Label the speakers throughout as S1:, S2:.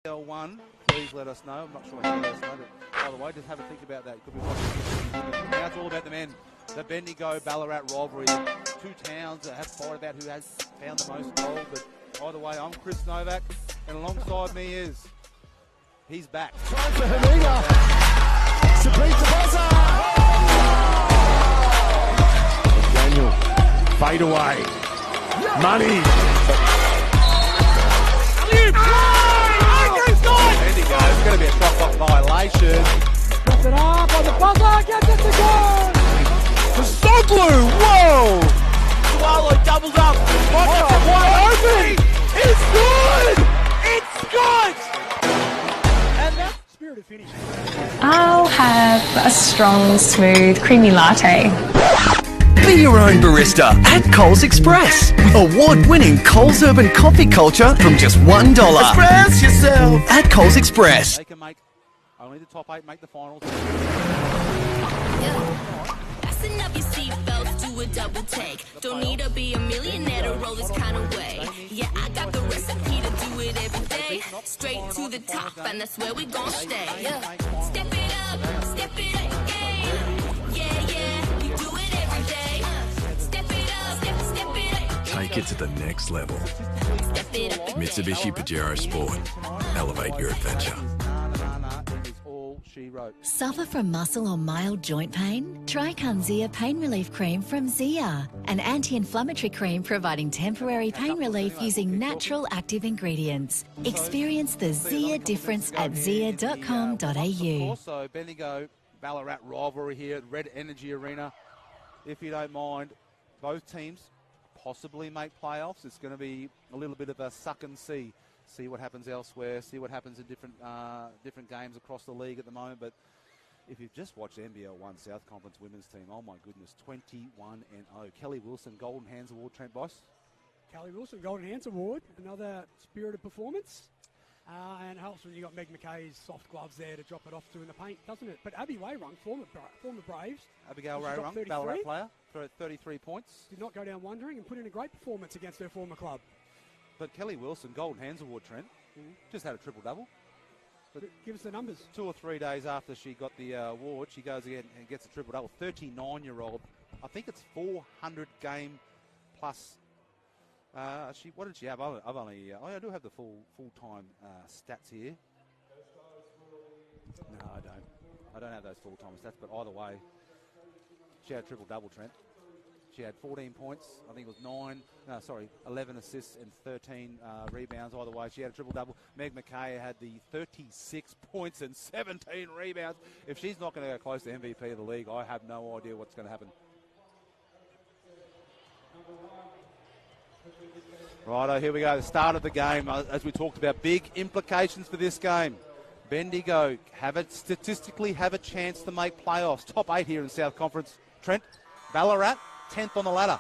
S1: L1, please let us know. I'm not sure how to let us know, but by the way, just have a think about that. Could be watching. Now it's all about the men. The Bendigo Ballarat rivalry. Two towns that have fought about who has found the most gold. But either way, I'm Chris Novak, and alongside me is he's back.
S2: Time for Bendigo. Supreme to buzzer. Daniel, fade away. Money.
S1: Bendigo, it's going to be a drop-off violation.
S3: Gets it up on the buzzer, gets it to go!
S2: Stoglu, whoa!
S1: Swallow doubles up.
S2: Wide open!
S1: It's good! It's good!
S3: And that spirited finish.
S4: I'll have a strong, smooth, creamy latte.
S5: Be your own barista at Coles Express. Award-winning Coles Urban coffee culture from just $1.
S2: Express yourself!
S5: At Coles Express.
S1: They can make only the top 8 make the finals.
S6: Fasten up your seatbelts, do a double take. Don't need to be a millionaire to roll this kind of way. Yeah, I got the recipe to do it every day. Straight to the top, and that's where we gon' stay. Yeah. Step it up, step it up, yeah, yeah. You do it every day. Step it up, step it up.
S7: Take it to the next level.
S6: Step it up.
S7: Mitsubishi Pajero Sport. Elevate your adventure.
S1: It is all she wrote.
S8: Suffer from muscle or mild joint pain? Try Kanzia Pain Relief Cream from Zia, an anti-inflammatory cream providing temporary pain relief using natural active ingredients. Experience the Zia difference at zia.com.au.
S1: Also, Bendigo Ballarat rivalry here at Red Energy Arena. If you don't mind, both teams possibly make playoffs. It's going to be a little bit of a suck and see. See what happens elsewhere, see what happens in different games across the league at the moment. But if you've just watched NBL 1 South Conference women's team, oh my goodness, 21-0. Kelly Wilson, Golden Hands Award, Trent Boss.
S3: Kelly Wilson, Golden Hands Award, another spirited performance. And helps when you got Meg McKay's soft gloves there to drop it off to in the paint, doesn't it? But Abby Wayrung, former Braves.
S1: Abigail Wayrung, Ballarat player, for 33 points.
S3: Did not go down wondering and put in a great performance against her former club.
S1: But Kelly Wilson, Golden Hands Award, Trent, just had a triple-double.
S3: But give us the numbers.
S1: 2 or 3 days after she got the award, she goes again and gets a triple-double. 39-year-old. I think it's 400 game plus. What did she have? I do have the full-time stats here. No, I don't. I don't have those full-time stats, but either way, she had a triple-double, Trent. She had 14 points. I think it was 11 assists and 13 rebounds. Either way, she had a triple-double. Meg McKay had the 36 points and 17 rebounds. If she's not going to go close to MVP of the league, I have no idea what's going to happen. Righto, here we go. The start of the game, as we talked about, big implications for this game. Bendigo statistically have a chance to make playoffs. Top 8 here in South Conference. Trent, Ballarat, 10th on the ladder.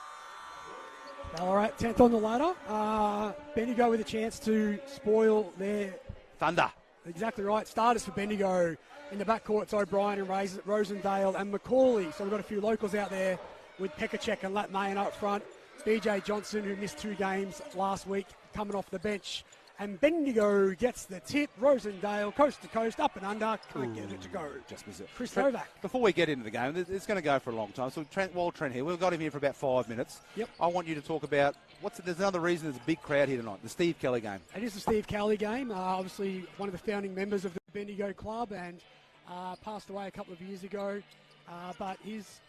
S3: Ballarat, 10th on the ladder. Bendigo with a chance to spoil their
S1: thunder.
S3: Exactly right. Starters for Bendigo. In the backcourt, it's O'Brien and Rosendale and Macaulay. So we've got a few locals out there with Pekacek and Lat Mayan up front. BJ Johnson, who missed 2 games last week, coming off the bench. And Bendigo gets the tip. Rosendale, coast to coast, up and under. Can't get it to go.
S1: Just miss it.
S3: Chris Novak.
S1: Before we get into the game, it's going to go for a long time. So Trent here, we've got him here for about 5 minutes.
S3: Yep.
S1: I want you to talk about, there's another reason there's a big crowd here tonight, the Steve Kelly game.
S3: It is the Steve Kelly game. Obviously, one of the founding members of the Bendigo club and passed away a couple of years ago. But his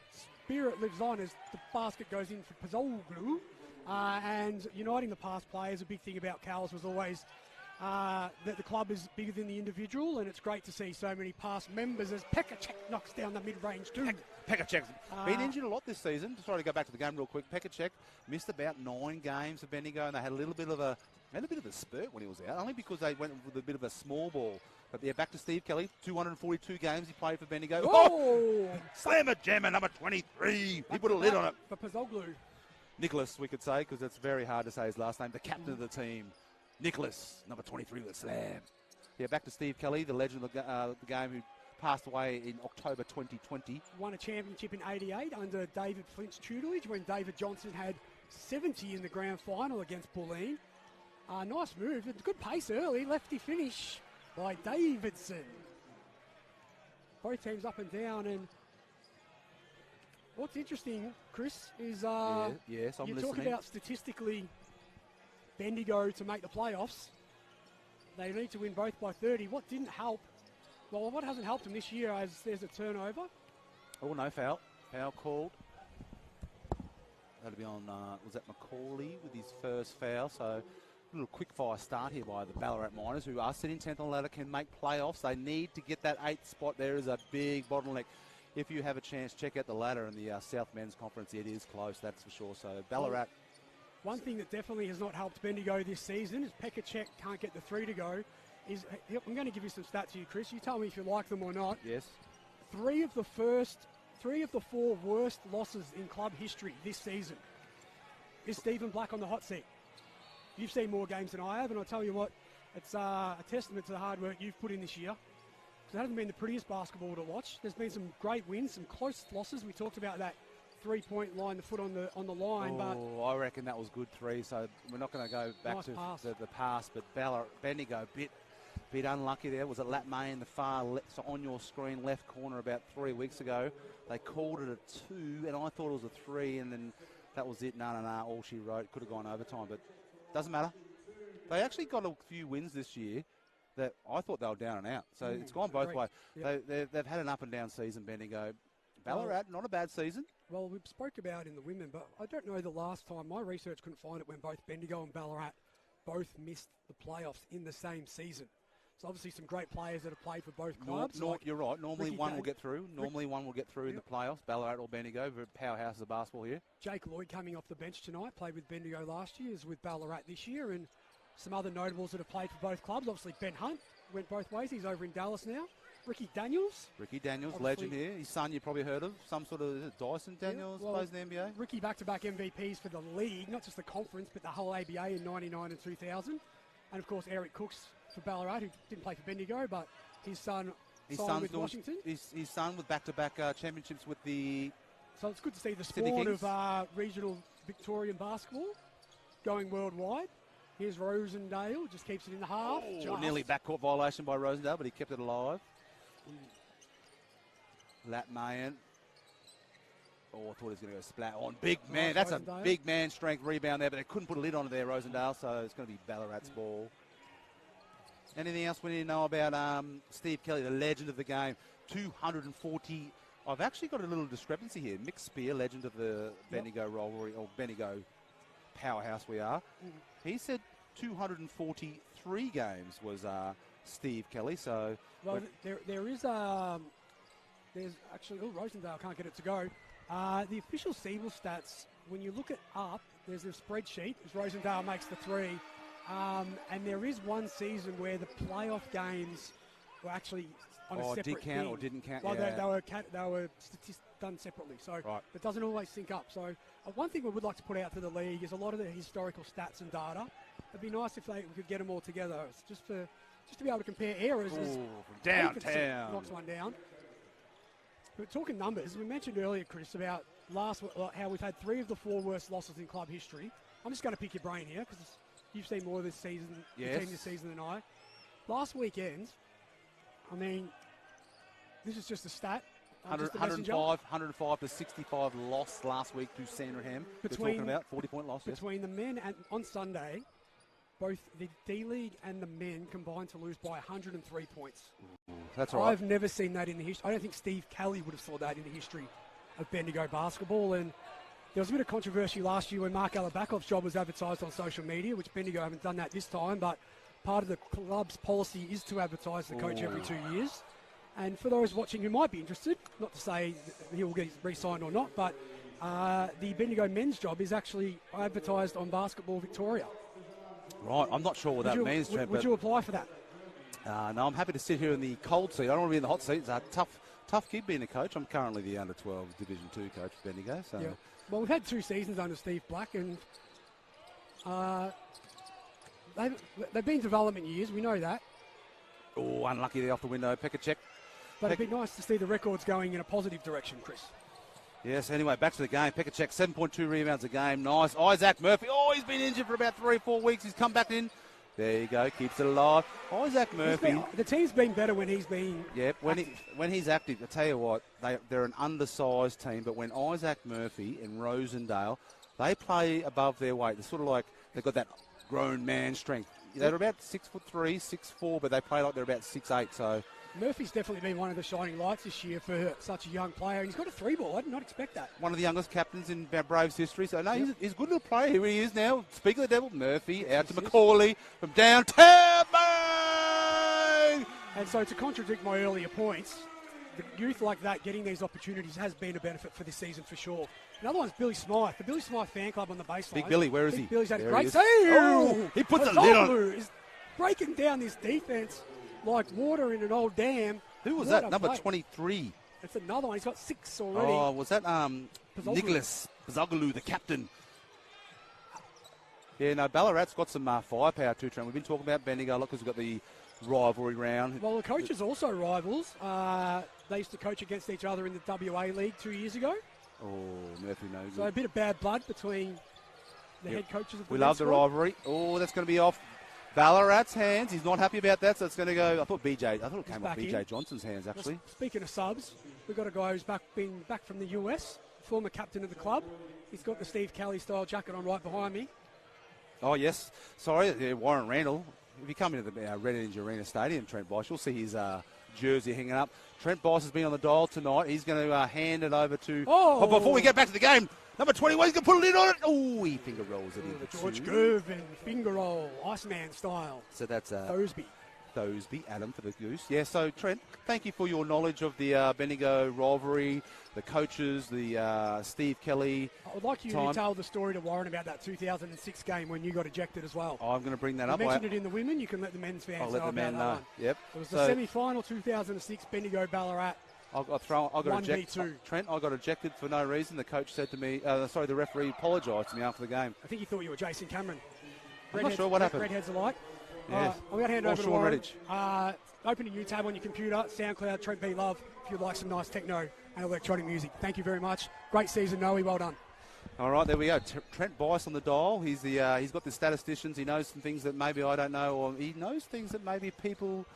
S3: spirit lives on as the basket goes in for Pozzoglu. And uniting the past players, a big thing about Cals was always that the club is bigger than the individual, and it's great to see so many past members as Pekacek knocks down the mid-range too.
S1: Pekacek's been injured a lot this season. Sorry to go back to the game real quick. Pekacek missed about 9 games for Bendigo, and they had a little bit of a spurt when he was out, only because they went with a bit of a small ball. But yeah, back to Steve Kelly. 242 games he played for Bendigo. Oh! Slammer jammer number 23. He put a lid on it.
S3: For Pozzoglu.
S1: Nicholas, we could say, because it's very hard to say his last name, the captain of the team. Nicholas, number 23 with a slam. Yeah, back to Steve Kelly, the legend of the game who passed away in October 2020.
S3: Won a championship in 88 under David Flint's tutelage when David Johnson had 70 in the grand final against Bulleen. Nice move. Good pace early. Lefty finish. by Davidson. Both teams up and down, and what's interesting, Chris, is
S1: yes, I'm
S3: you
S1: listening.
S3: talk about statistically Bendigo to make the playoffs. They need to win both by 30. What didn't help? Well, what hasn't helped them this year is there's a turnover.
S1: Oh, no foul. Foul called. That'll be on, was that Macaulay with his first foul? So a little quick fire start here by the Ballarat Miners, who are sitting 10th on the ladder, can make playoffs. They need to get that 8th spot. There is a big bottleneck. If you have a chance, check out the ladder in the South Men's Conference. It is close, that's for sure. So Ballarat.
S3: One thing that definitely has not helped Bendigo this season is Pekacek can't get the 3 to go. I'm going to give you some stats here, Chris. You tell me if you like them or not.
S1: Yes.
S3: 3 of the 4 worst losses in club history this season. Is Stephen Black on the hot seat? You've seen more games than I have, and I'll tell you what, it's a testament to the hard work you've put in this year. It hasn't been the prettiest basketball to watch. There's been some great wins, some close losses. We talked about that 3-point line, the foot on the line. But
S1: I reckon that was good 3, so we're not going to go back to the past, but Bendigo bit unlucky there. Was it Lat May in the far left, so on your screen left corner about 3 weeks ago. They called it a 2, and I thought it was a 3, and then that was it. No, all she wrote. Could have gone overtime, but doesn't matter. They actually got a few wins this year that I thought they were down and out. So it's gone both ways. Yep. They've had an up and down season, Bendigo. Ballarat, not a bad season. Well,
S3: we spoke about in the women, but I don't know the last time. My research couldn't find it when both Bendigo and Ballarat both missed the playoffs in the same season. So obviously some great players that have played for both clubs.
S1: You're right. Normally one will get through. One will get through in the playoffs. Ballarat or Bendigo, powerhouses of basketball here.
S3: Jake Lloyd coming off the bench tonight, played with Bendigo last year, is with Ballarat this year, and some other notables that have played for both clubs. Obviously Ben Hunt went both ways. He's over in Dallas now. Ricky Daniels,
S1: legend here. His son you probably heard of. Some sort of, is it Dyson Daniels, plays in the NBA?
S3: Ricky back-to-back MVPs for the league, not just the conference, but the whole ABA in 99 and 2000. And, of course, Eric Cooks for Ballarat, who didn't play for Bendigo, but his son signed with Washington.
S1: His son with back-to-back championships with the...
S3: So it's good to see the sport of regional Victorian basketball going worldwide. Here's Rosendale, just keeps it in the half.
S1: Nearly backcourt violation by Rosendale, but he kept it alive. Lat Mayan. I thought he was going to go splat on. Big man. That's Rosendale. A big man strength rebound there, but they couldn't put a lid on it there, Rosendale, so it's going to be Ballarat's ball. Anything else we need to know about Steve Kelly, the legend of the game? 240. I've actually got a little discrepancy here. Mick Spear, legend of the Bendigo rivalry, or Bendigo powerhouse we are. He said 243 games was Steve Kelly. So
S3: there's actually Rosendale can't get it to go. The official Siebel stats, when you look it up, there's a spreadsheet as Rosendale makes the 3, and there is one season where the playoff games were actually on a separate thing.
S1: Or didn't count.
S3: Well, they were done separately, so it doesn't always sync up. So one thing we would like to put out to the league is a lot of the historical stats and data. It'd be nice if we could get them all together, just to be able to compare errors. As
S1: downtown
S3: knocks one down. But talking numbers, we mentioned earlier, Chris, about how we've had 3 of the 4 worst losses in club history. I'm just going to pick your brain here because you've seen more of this season, the team this season than I. Last weekend, I mean, this is just a stat.
S1: 105 to 65 loss last week to Sandringham. We're talking about 40-point loss.
S3: Between the men and on Sunday, both the D-League and the men combined to lose by 103 points.
S1: That's right.
S3: I've never seen that in the history. I don't think Steve Kelly would have saw that in the history of Bendigo basketball. And there was a bit of controversy last year when Mark Alabakov's job was advertised on social media, which Bendigo haven't done that this time. But part of the club's policy is to advertise the coach every 2 years. And for those watching who might be interested, not to say he will get re-signed or not, but the Bendigo men's job is actually advertised on Basketball Victoria.
S1: Right, I'm not sure what that means, Trent.
S3: Would you apply for that?
S1: No, I'm happy to sit here in the cold seat. I don't want to be in the hot seat. It's a tough gig being a coach. I'm currently the under-12 Division 2 coach for Bendigo. So.
S3: Yeah. Well, we've had 2 seasons under Steve Black, and they've been development years. We know that.
S1: Oh, unlucky there off the window. Pekacek.
S3: But it'd be nice to see the records going in a positive direction, Chris.
S1: Yes, anyway, back to the game. Pekacek, 7.2 rebounds a game. Nice. Isaac Murphy. Oh, he's been injured for about 3 or 4 weeks. He's come back in. There you go. Keeps it alive. Isaac Murphy.
S3: The team's been better when he's been.
S1: Yeah, when he's active. I tell you what, they're an undersized team. But when Isaac Murphy and Rosendale, they play above their weight. They're sort of like they've got that grown man strength. They're about 6'3", 6'4", but they play like they're about 6'8". So
S3: Murphy's definitely been one of the shining lights this year for such a young player. He's got a 3-ball. I did not expect that.
S1: One of the youngest captains in Braves history. So, no, he's a good little player. Here he is now. Speak of the devil, Murphy, out to Macaulay from downtown. Bang!
S3: And so to contradict my earlier points, the youth like that getting these opportunities has been a benefit for this season for sure. Another one's Billy Smythe. The Billy Smythe fan club on the baseline.
S1: Big Billy, where is he?
S3: Billy's had a
S1: There
S3: great
S1: he is.
S3: save.
S1: Oh, he puts a lid on it.
S3: Is breaking down this defense like water in an old dam.
S1: Who was
S3: What
S1: that?
S3: a
S1: Number
S3: play.
S1: 23.
S3: It's another one. He's got 6 already.
S1: Oh, was that
S3: Pozzoglu.
S1: Nicholas Pozzoglu, the captain? Yeah, no, Ballarat's got some firepower too, Trent. We've been talking about Bendigo because we've got the rivalry round.
S3: Well, the coaches also rivals. They used to coach against each other in the WA League 2 years ago.
S1: Oh, Murphy knows.
S3: So a bit of bad blood between the head coaches of the
S1: We
S3: men's
S1: love the
S3: squad.
S1: rivalry. Oh, that's going to be off Ballarat's hands. He's not happy about that, so it's going to go. I thought it came off
S3: back
S1: BJ
S3: in.
S1: Johnson's hands, actually.
S3: Well, speaking of subs, we've got a guy who's been back from the US, former captain of the club. He's got the Steve Kelly style jacket on right behind me.
S1: Oh, yes. Sorry, Warren Randall. If you come into the Red Energy Arena Stadium, Trent Bosch, you'll see his jersey hanging up. Trent Bosch has been on the dial tonight. He's going to hand it over to...
S3: Oh!
S1: Before we get back to the game, number 21, he's going to put a lid on it. Oh, he finger rolls it in.
S3: George Gervin, finger roll, Iceman style.
S1: So that's
S3: Thosby.
S1: Adam for the goose. Yeah, so Trent, thank you for your knowledge of the Bendigo rivalry, the coaches, the Steve Kelly.
S3: I would like you
S1: time.
S3: to tell the story to Warren about that 2006 game when you got ejected as well.
S1: I'm going to bring that
S3: You
S1: up.
S3: mentioned it in the women. You can let the men's fans
S1: I'll
S3: know
S1: let the
S3: about
S1: men
S3: that
S1: know.
S3: one.
S1: Yep.
S3: It was the semi-final 2006 Bendigo Ballarat.
S1: I got ejected.
S3: 1v2.
S1: Trent, I got ejected for no reason. The coach said to me, the referee apologised to me after the game.
S3: I think he thought you were Jason Cameron.
S1: I'm not sure what happened.
S3: Redheads alike.
S1: Yeah.
S3: I'm going to hand
S1: Or
S3: over to
S1: Sean
S3: Warren.
S1: Redditch.
S3: Open a new tab on your computer, SoundCloud, Trent B. Love, if you'd like some nice techno and electronic music. Thank you very much. Great season, Noe. Well done.
S1: All right, there we go. Trent Bice on the dial. He's got the statisticians. He knows some things that maybe I don't know, or he knows things that maybe people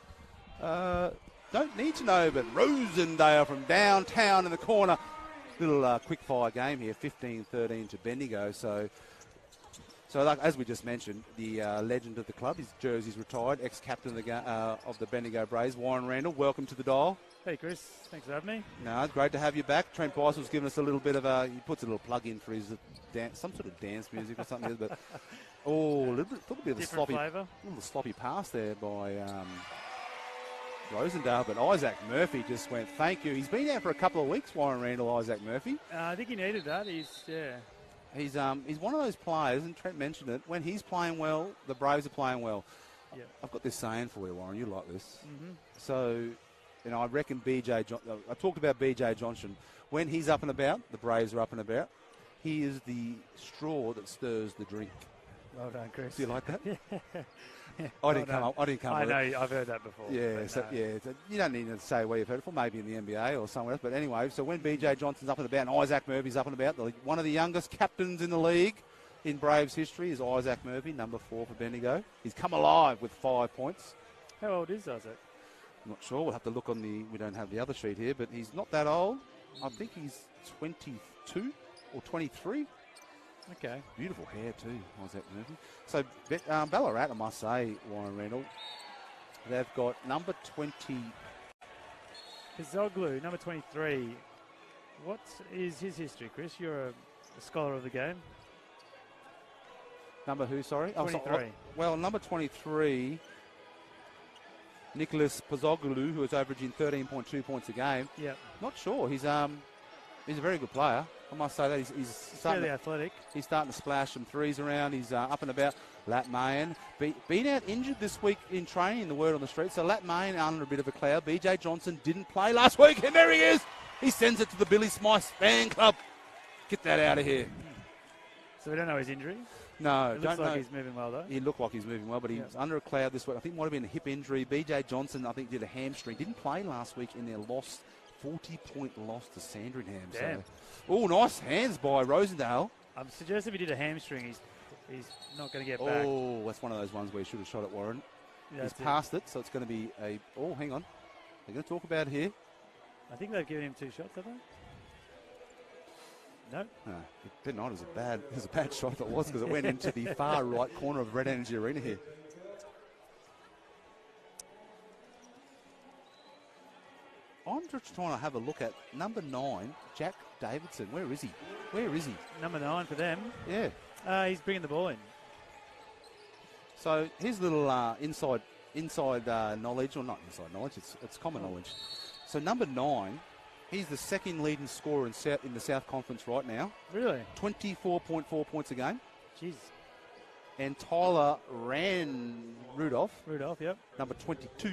S1: don't need to know. But Rosendale from downtown in the corner. Little quick fire game here, 15-13 to Bendigo. So like, as we just mentioned, the legend of the club, his jersey's retired, ex-captain of the Bendigo Braves, Warren Randall. Welcome to the dial.
S9: Hey Chris, thanks for having me.
S1: No, it's great to have you back. Trent Bice was giving us a little bit of he puts a little plug in for his some sort of dance music or something. But a little bit of a sloppy pass there by Rosendale. But Isaac Murphy just went, thank you. He's been out for a couple of weeks, Warren Randall, Isaac Murphy.
S9: I think he needed that.
S1: He's one of those players, and Trent mentioned it, when he's playing well, the Braves are playing well.
S9: Yep.
S1: I've got this saying for you, Warren, you like this.
S9: Mm-hmm.
S1: So, I reckon I talked about BJ Johnson. When he's up and about, the Braves are up and about, he is the straw that stirs the drink.
S9: Well done, Chris.
S1: Do you like that?
S9: Yeah.
S1: I didn't come up with it.
S9: I know, I've heard that before.
S1: Yeah, so you don't need to say where you've heard it from, maybe in the NBA or somewhere else. But anyway, so when BJ Johnson's up and about and Isaac Murphy's up and about, one of the youngest captains in the league in Braves history is Isaac Murphy, number 4 for Bendigo. He's come alive with 5 points.
S9: How old is Isaac?
S1: I'm not sure. We'll have to look on we don't have the other sheet here, but he's not that old. I think he's 22 or 23.
S9: Okay.
S1: Beautiful hair too, Isaac Murphy. So Ballarat, I must say, Warren Randall, they've got number 20.
S9: Pozzoglu, number 23. What is his history, Chris? You're a scholar of the game.
S1: Number who, sorry?
S9: 23.
S1: Well, number 23, Nicholas Pozzoglu, who is averaging 13.2 points a game.
S9: Yep.
S1: Not sure. He's a very good player. I must say that he's
S9: fairly athletic.
S1: He's starting to splash some threes around. He's up and about. Lat Mayan been out injured this week in training. The word on the street. So Lat Mayan under a bit of a cloud. BJ Johnson didn't play last week, and there he is. He sends it to the Billy Smythe fan club. Get that out of here.
S9: So we don't know his injury.
S1: No,
S9: it looks like he's moving well though.
S1: He looked like he's moving well, but he was under a cloud this week. I think it might have been a hip injury. BJ Johnson, I think, did a hamstring. Didn't play last week in their 40-point loss to Sandringham.
S9: Damn.
S1: So, nice hands by Rosendale.
S9: I'm suggesting if he did a hamstring, He's not going to get back.
S1: Oh, that's one of those ones where he should have shot at Warren.
S9: That's
S1: He's passed it, so it's going to be a... Oh, hang on. They're going to talk about it here.
S9: I think they've given him 2 shots, have they? No.
S1: No, it did not. It was a bad shot if it was, because it went into the far right corner of Red Energy Arena here. I'm just trying to have a look at number 9, Jack Davidson. Where is he? Where is he?
S9: Number 9 for them.
S1: Yeah.
S9: He's bringing the ball in.
S1: So his little inside knowledge, or not inside knowledge, it's common knowledge. So number 9, he's the second leading scorer in the South Conference right now.
S9: Really?
S1: 24.4 points a game.
S9: Jeez.
S1: And Tyler Rudolph,
S9: yep.
S1: number 22,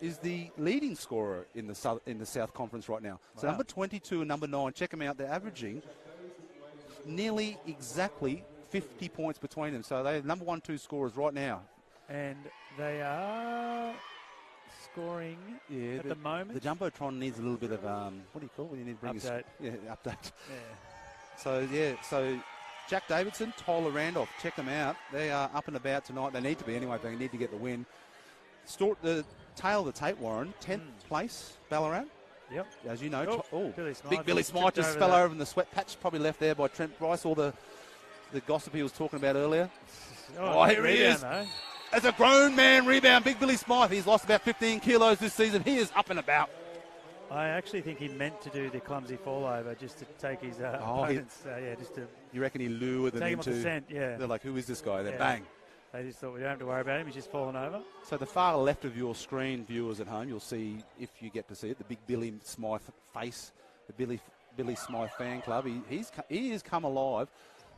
S1: is the leading scorer in the South Conference right now. So
S9: Wow.
S1: number 22 and number 9, check them out. They're averaging nearly exactly 50 points between them. So they're number 1, 2 scorers right now.
S9: And they are scoring at the moment.
S1: The Jumbotron needs a little bit of, what do you call it when you need to bring
S9: Update.
S1: Update.
S9: Yeah.
S1: So Jack Davidson, Tyler Randolph, check them out. They are up and about tonight. They need to be anyway, but they need to get the win. The tail of the tape, Warren, 10th place, Ballarat.
S9: Yep.
S1: As you know,
S9: Billy Smythe
S1: big Billy Smythe just fell over in the sweat patch, probably left there by Trent Bryce, all the gossip he was talking about earlier. Oh, here he is.
S9: Though.
S1: As a grown man rebound, big Billy Smythe. He's lost about 15 kilos this season. He is up and about.
S9: I actually think he meant to do the clumsy fall over just to take his opponents. Just to
S1: You reckon he lured them
S9: take
S1: into...
S9: him off the scent, yeah.
S1: They're like, who is this guy? Then
S9: Yeah.
S1: bang.
S9: They just thought we don't have to worry about him. He's just fallen over.
S1: So the far left of your screen, viewers at home, you'll see, if you get to see it, the big Billy Smythe face, the Billy Smythe fan club. He has come alive.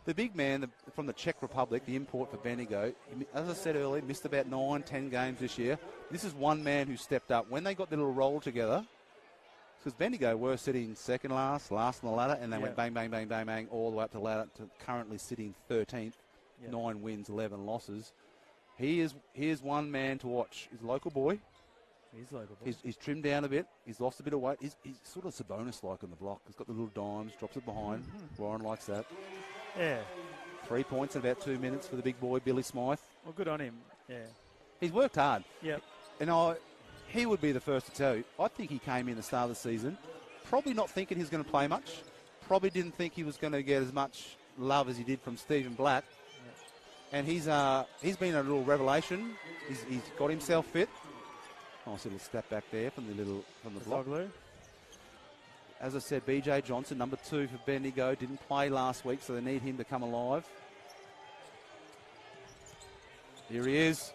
S1: The big man from the Czech Republic, the import for Bendigo, as I said earlier, missed about 9-10 games this year. This is one man who stepped up. When they got the little roll together, because Bendigo were sitting second last on the ladder, and they went bang, bang, bang, bang, bang, all the way up the ladder to currently sitting 13th, 9 wins, 11 losses. He is one man to watch. He's a local boy.
S9: He's local boy.
S1: He's trimmed down a bit. He's lost a bit of weight. He's sort of Sabonis-like on the block. He's got the little dimes, drops it behind. Warren likes that.
S9: Yeah.
S1: 3 points in about 2 minutes for the big boy, Billy Smythe.
S9: Well, good on him. Yeah.
S1: He's worked hard.
S9: Yep.
S1: And he would be the first to tell you, I think he came in the start of the season, probably not thinking he was going to play much. Probably didn't think he was going to get as much love as he did from Stephen Black. And he's been a little revelation. He's got himself fit. Nice little step back there from the block. As I said, BJ Johnson, number 2 for Bendigo, didn't play last week, so they need him to come alive. Here he is.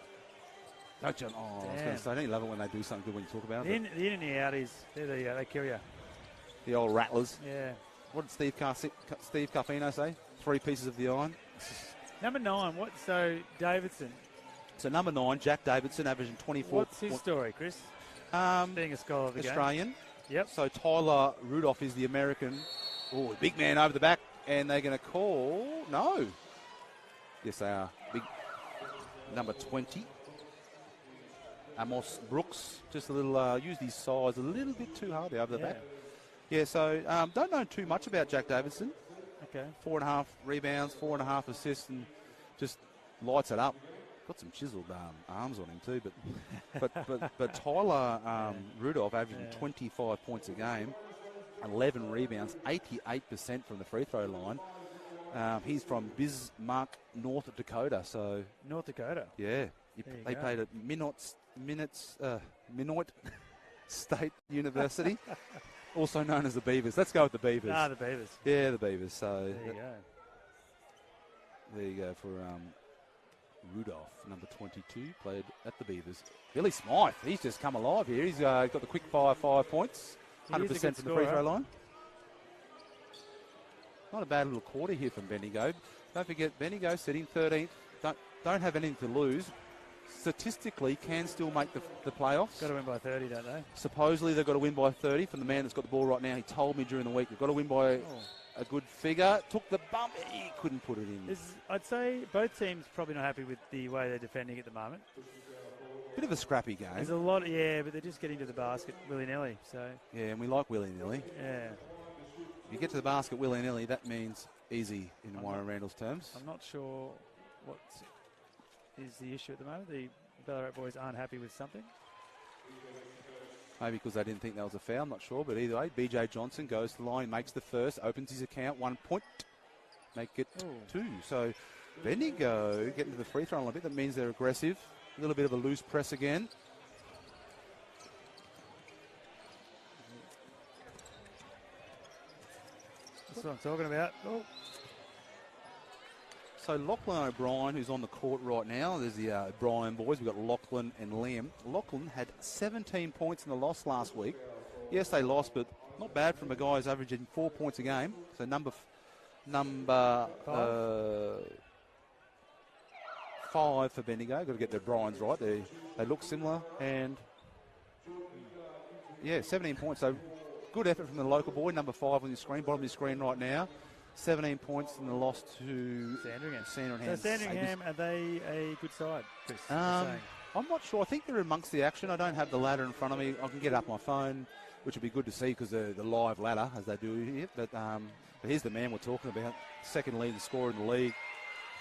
S1: No, John. Oh, I was going to say, don't you love it when they do something good when you talk about it?
S9: The in and the out is, they kill you.
S1: The old rattlers.
S9: Yeah.
S1: What did Steve Carfino say? 3 pieces of the iron.
S9: Number 9, so Davidson.
S1: So number 9, Jack Davidson, averaging 24.
S9: What's his story, Chris? Being a scholar of the
S1: Australian.
S9: game. Yep.
S1: So Tyler Rudolph is the American. Oh, big man over the back. And they're going to call... No. Yes, they are. Big number 20. Amos Brooks. Just a little... used his size a little bit too hard there over the back. Yeah, so don't know too much about Jack Davidson.
S9: Okay.
S1: 4.5 rebounds, 4.5 assists, and just lights it up. Got some chiseled arms on him too, but Tyler Rudolph averaging 25 points a game, 11 rebounds, 88% from the free throw line. He's from Bismarck, North Dakota. So
S9: North Dakota.
S1: Yeah, they played at Minoit State University, also known as the Beavers. Let's go with the Beavers.
S9: The Beavers.
S1: Yeah, the Beavers. So
S9: there you go.
S1: There you go for Rudolph, number 22, played at the Beavers. Billy Smythe, he's just come alive here. He's got the quick fire 5 points, 100% from the free throw line. Not a bad little quarter here from Bendigo. Don't forget, Bendigo sitting 13th. Don't have anything to lose. Statistically, can still make the playoffs.
S9: Got to win by 30, don't they?
S1: Supposedly, they've got to win by 30 from the man that's got the ball right now. He told me during the week, they've got to win by a good figure. Took the bump. He couldn't put it in.
S9: I'd say both teams probably not happy with the way they're defending at the moment.
S1: Bit of a scrappy game.
S9: There's a lot, but they're just getting to the basket willy-nilly. So
S1: yeah, and we like willy-nilly.
S9: Yeah.
S1: If you get to the basket willy-nilly, that means easy in Warren Randall's terms.
S9: I'm not sure what is the issue at the moment? The Ballarat boys aren't happy with something.
S1: Maybe because they didn't think that was a foul, I'm not sure. But either way, BJ Johnson goes to the line, makes the first, opens his account, 1 point, make it 2. So Bendigo getting to the free throw line a bit. That means they're aggressive. A little bit of a loose press again.
S9: That's what I'm talking about. Oh.
S1: So Lachlan O'Brien, who's on the court right now, there's the O'Brien boys. We've got Lachlan and Liam. Lachlan had 17 points in the loss last week. Yes, they lost, but not bad from a guy who's averaging 4 points a game. So number 5 for Bendigo. Got to get the Bryans right. They look similar. And, yeah, 17 points. So good effort from the local boy, number 5 on your screen, bottom of your screen right now. 17 points in the loss to Sandringham.
S9: So Sandringham, are they a good side, Chris?
S1: I'm not sure. I think they're amongst the action. I don't have the ladder in front of me. I can get up my phone, which would be good to see because the live ladder, as they do here. But here's the man we're talking about. Second leading scorer in the league,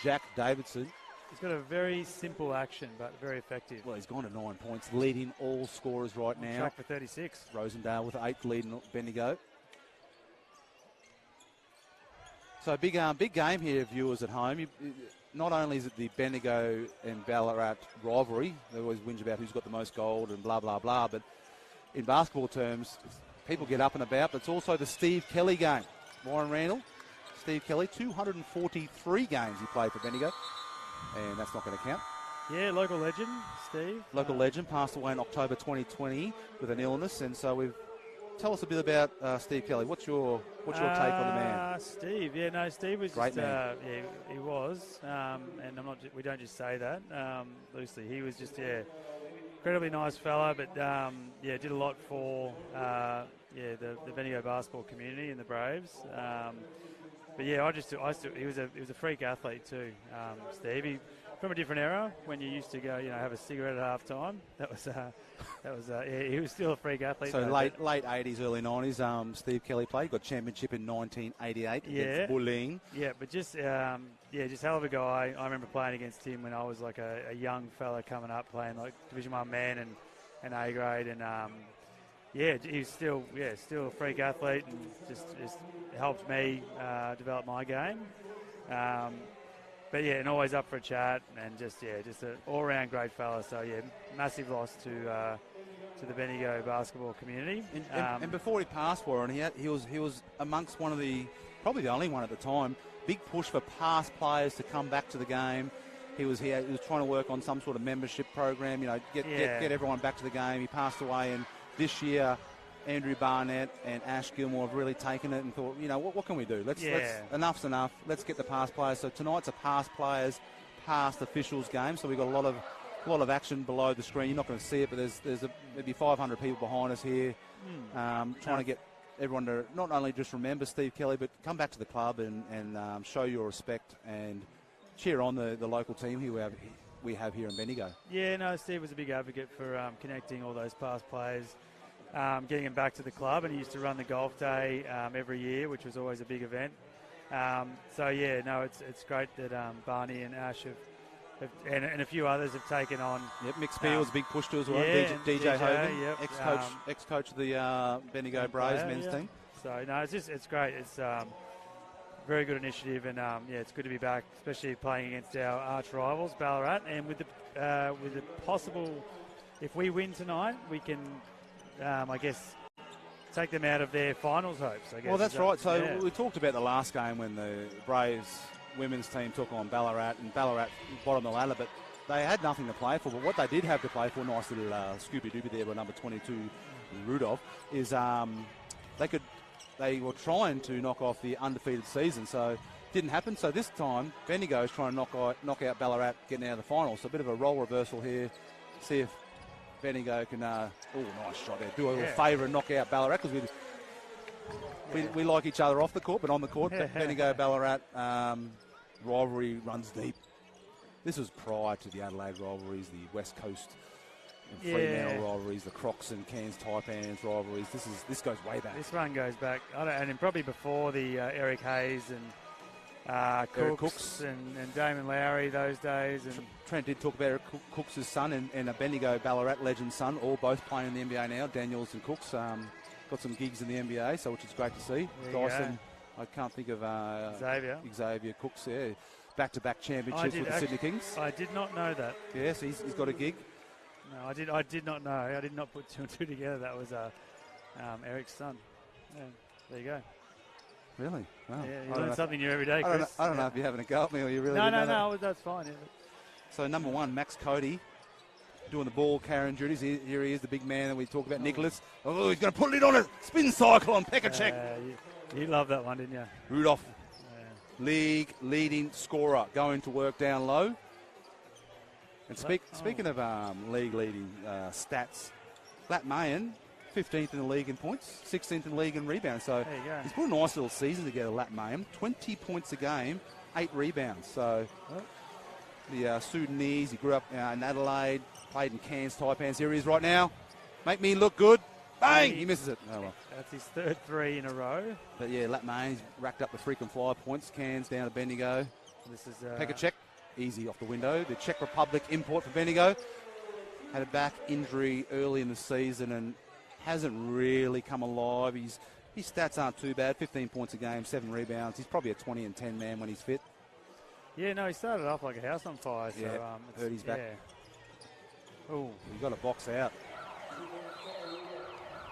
S1: Jack Davidson.
S9: He's got a very simple action, but very effective.
S1: Well, he's gone to 9 points, leading all scorers right now.
S9: Track for 36.
S1: Rosendale with 8th leading Bendigo. So big game here, viewers at home. Not only is it the Bendigo and Ballarat rivalry, they always whinge about who's got the most gold and blah, blah, blah, but in basketball terms, people get up and about, but it's also the Steve Kelly game. Warren Randall, Steve Kelly, 243 games he played for Bendigo, and that's not going to count.
S9: Yeah, local legend, Steve.
S1: Local legend, passed away in October 2020 with an illness, and so tell us a bit about Steve Kelly. What's your take on the man?
S9: Steve, Steve was
S1: great man.
S9: He was, and we don't just say that loosely. He was just incredibly nice fella, but did a lot for the Bendigo basketball community and the Braves. But yeah, he was a freak athlete too, Steve. From a different era when you used to go, have a cigarette at half time. He was still a freak athlete.
S1: So late 80s, early 90s, Steve Kelly played. Got championship in 1988 against Bulleen.
S9: Yeah, but just hell of a guy. I remember playing against him when I was like a young fella coming up, playing like Division 1 man and A grade, and he's still a freak athlete, and just helped me develop my game. But and always up for a chat, and just an all-round great fella. So massive loss to the Bendigo basketball community.
S1: And before he passed, Warren, he was amongst probably the only one at the time. Big push for past players to come back to the game. He was trying to work on some sort of membership program. Get everyone back to the game. He passed away, and this year, Andrew Barnett and Ash Gilmore have really taken it and thought, what can we do? Let's enough's enough. Let's get the past players. So tonight's a past players, past officials game. So we've got a lot of action below the screen. You're not going to see it, but there's maybe 500 people behind us here, trying to get everyone to not only just remember Steve Kelly, but come back to the club and show your respect and cheer on the local team here we have here in Bendigo.
S9: Yeah, no, Steve was a big advocate for connecting all those past players. Getting him back to the club, and he used to run the golf day every year, which was always a big event. It's great that Barney and Ash and a few others have taken on.
S1: Yep, Mick Spear was a big push to as well. DJ Hogan, ex-coach of the Bendigo Braves men's team.
S9: So it's great. It's very good initiative, and it's good to be back, especially playing against our arch rivals, Ballarat, and with the possible, if we win tonight, we can. I guess take them out of their finals hopes, I guess.
S1: Well, that's right. So we talked about the last game when the Braves women's team took on Ballarat, and Ballarat bottom of the ladder, but they had nothing to play for. But what they did have to play for, nice little Scooby-Dooby there by number 22, Rudolph, is they were trying to knock off the undefeated season, so it didn't happen. So this time, Bendigo is trying to knock out Ballarat, getting out of the finals. So a bit of a role reversal here. See if Bendigo can, nice shot there, do a little favour and knock out Ballarat, because we like each other off the court, but on the court, Bendigo, Ballarat, rivalry runs deep. This was prior to the Adelaide rivalries, the West Coast and Fremantle rivalries, the Crocs and Cairns Taipans rivalries. This goes way back.
S9: This one goes back, and probably before the Eric Hayes Cooks and Damon Lowry those days. And
S1: Trent did talk about Eric Cooks' son and a Bendigo Ballarat legend son, all both playing in the NBA now, Daniels and Cooks. Got some gigs in the NBA, so which is great to see. Dyson, I can't think of Xavier Cooks, yeah. Back-to-back championships with the Sydney Kings.
S9: I did not know that.
S1: Yes, he's got a gig.
S9: No, I did not know. I did not put two and two together. That was Eric's son. Yeah, there you go.
S1: Really? Wow.
S9: Yeah, you learn something new every day, Chris.
S1: I don't know if you're having a go at me or you really
S9: No, that's fine. Yeah.
S1: So number one, Max Cody, doing the ball carrying duties. Here he is, the big man that we talk about, Nicholas. Oh, he's going to put it on a spin cycle on Pekacek.
S9: You loved that one, didn't you?
S1: Rudolph, league leading scorer, going to work down low. And speaking of league leading stats, Lat Mayan, 15th in the league in points, 16th in the league in rebounds. So he's put a nice little season together, Lat Mayan. 20 points a game, 8 rebounds. So the Sudanese, he grew up in Adelaide, played in Cairns, Taipans. Here he is right now. Make me look good. Bang! He misses it. Oh, well.
S9: That's his third 3 in a row.
S1: But yeah, Lat Mayan, he's racked up the frequent flyer points. Cairns down to Bendigo.
S9: This is
S1: Pekacek, easy off the window. The Czech Republic import for Bendigo. Had a back injury early in the season and hasn't really come alive. His stats aren't too bad. 15 points a game, 7 rebounds. He's probably a 20 and 10 man when he's fit.
S9: Yeah, no, he started off like a house on fire. So,
S1: hurt his back.
S9: Oh,
S1: he got a box out.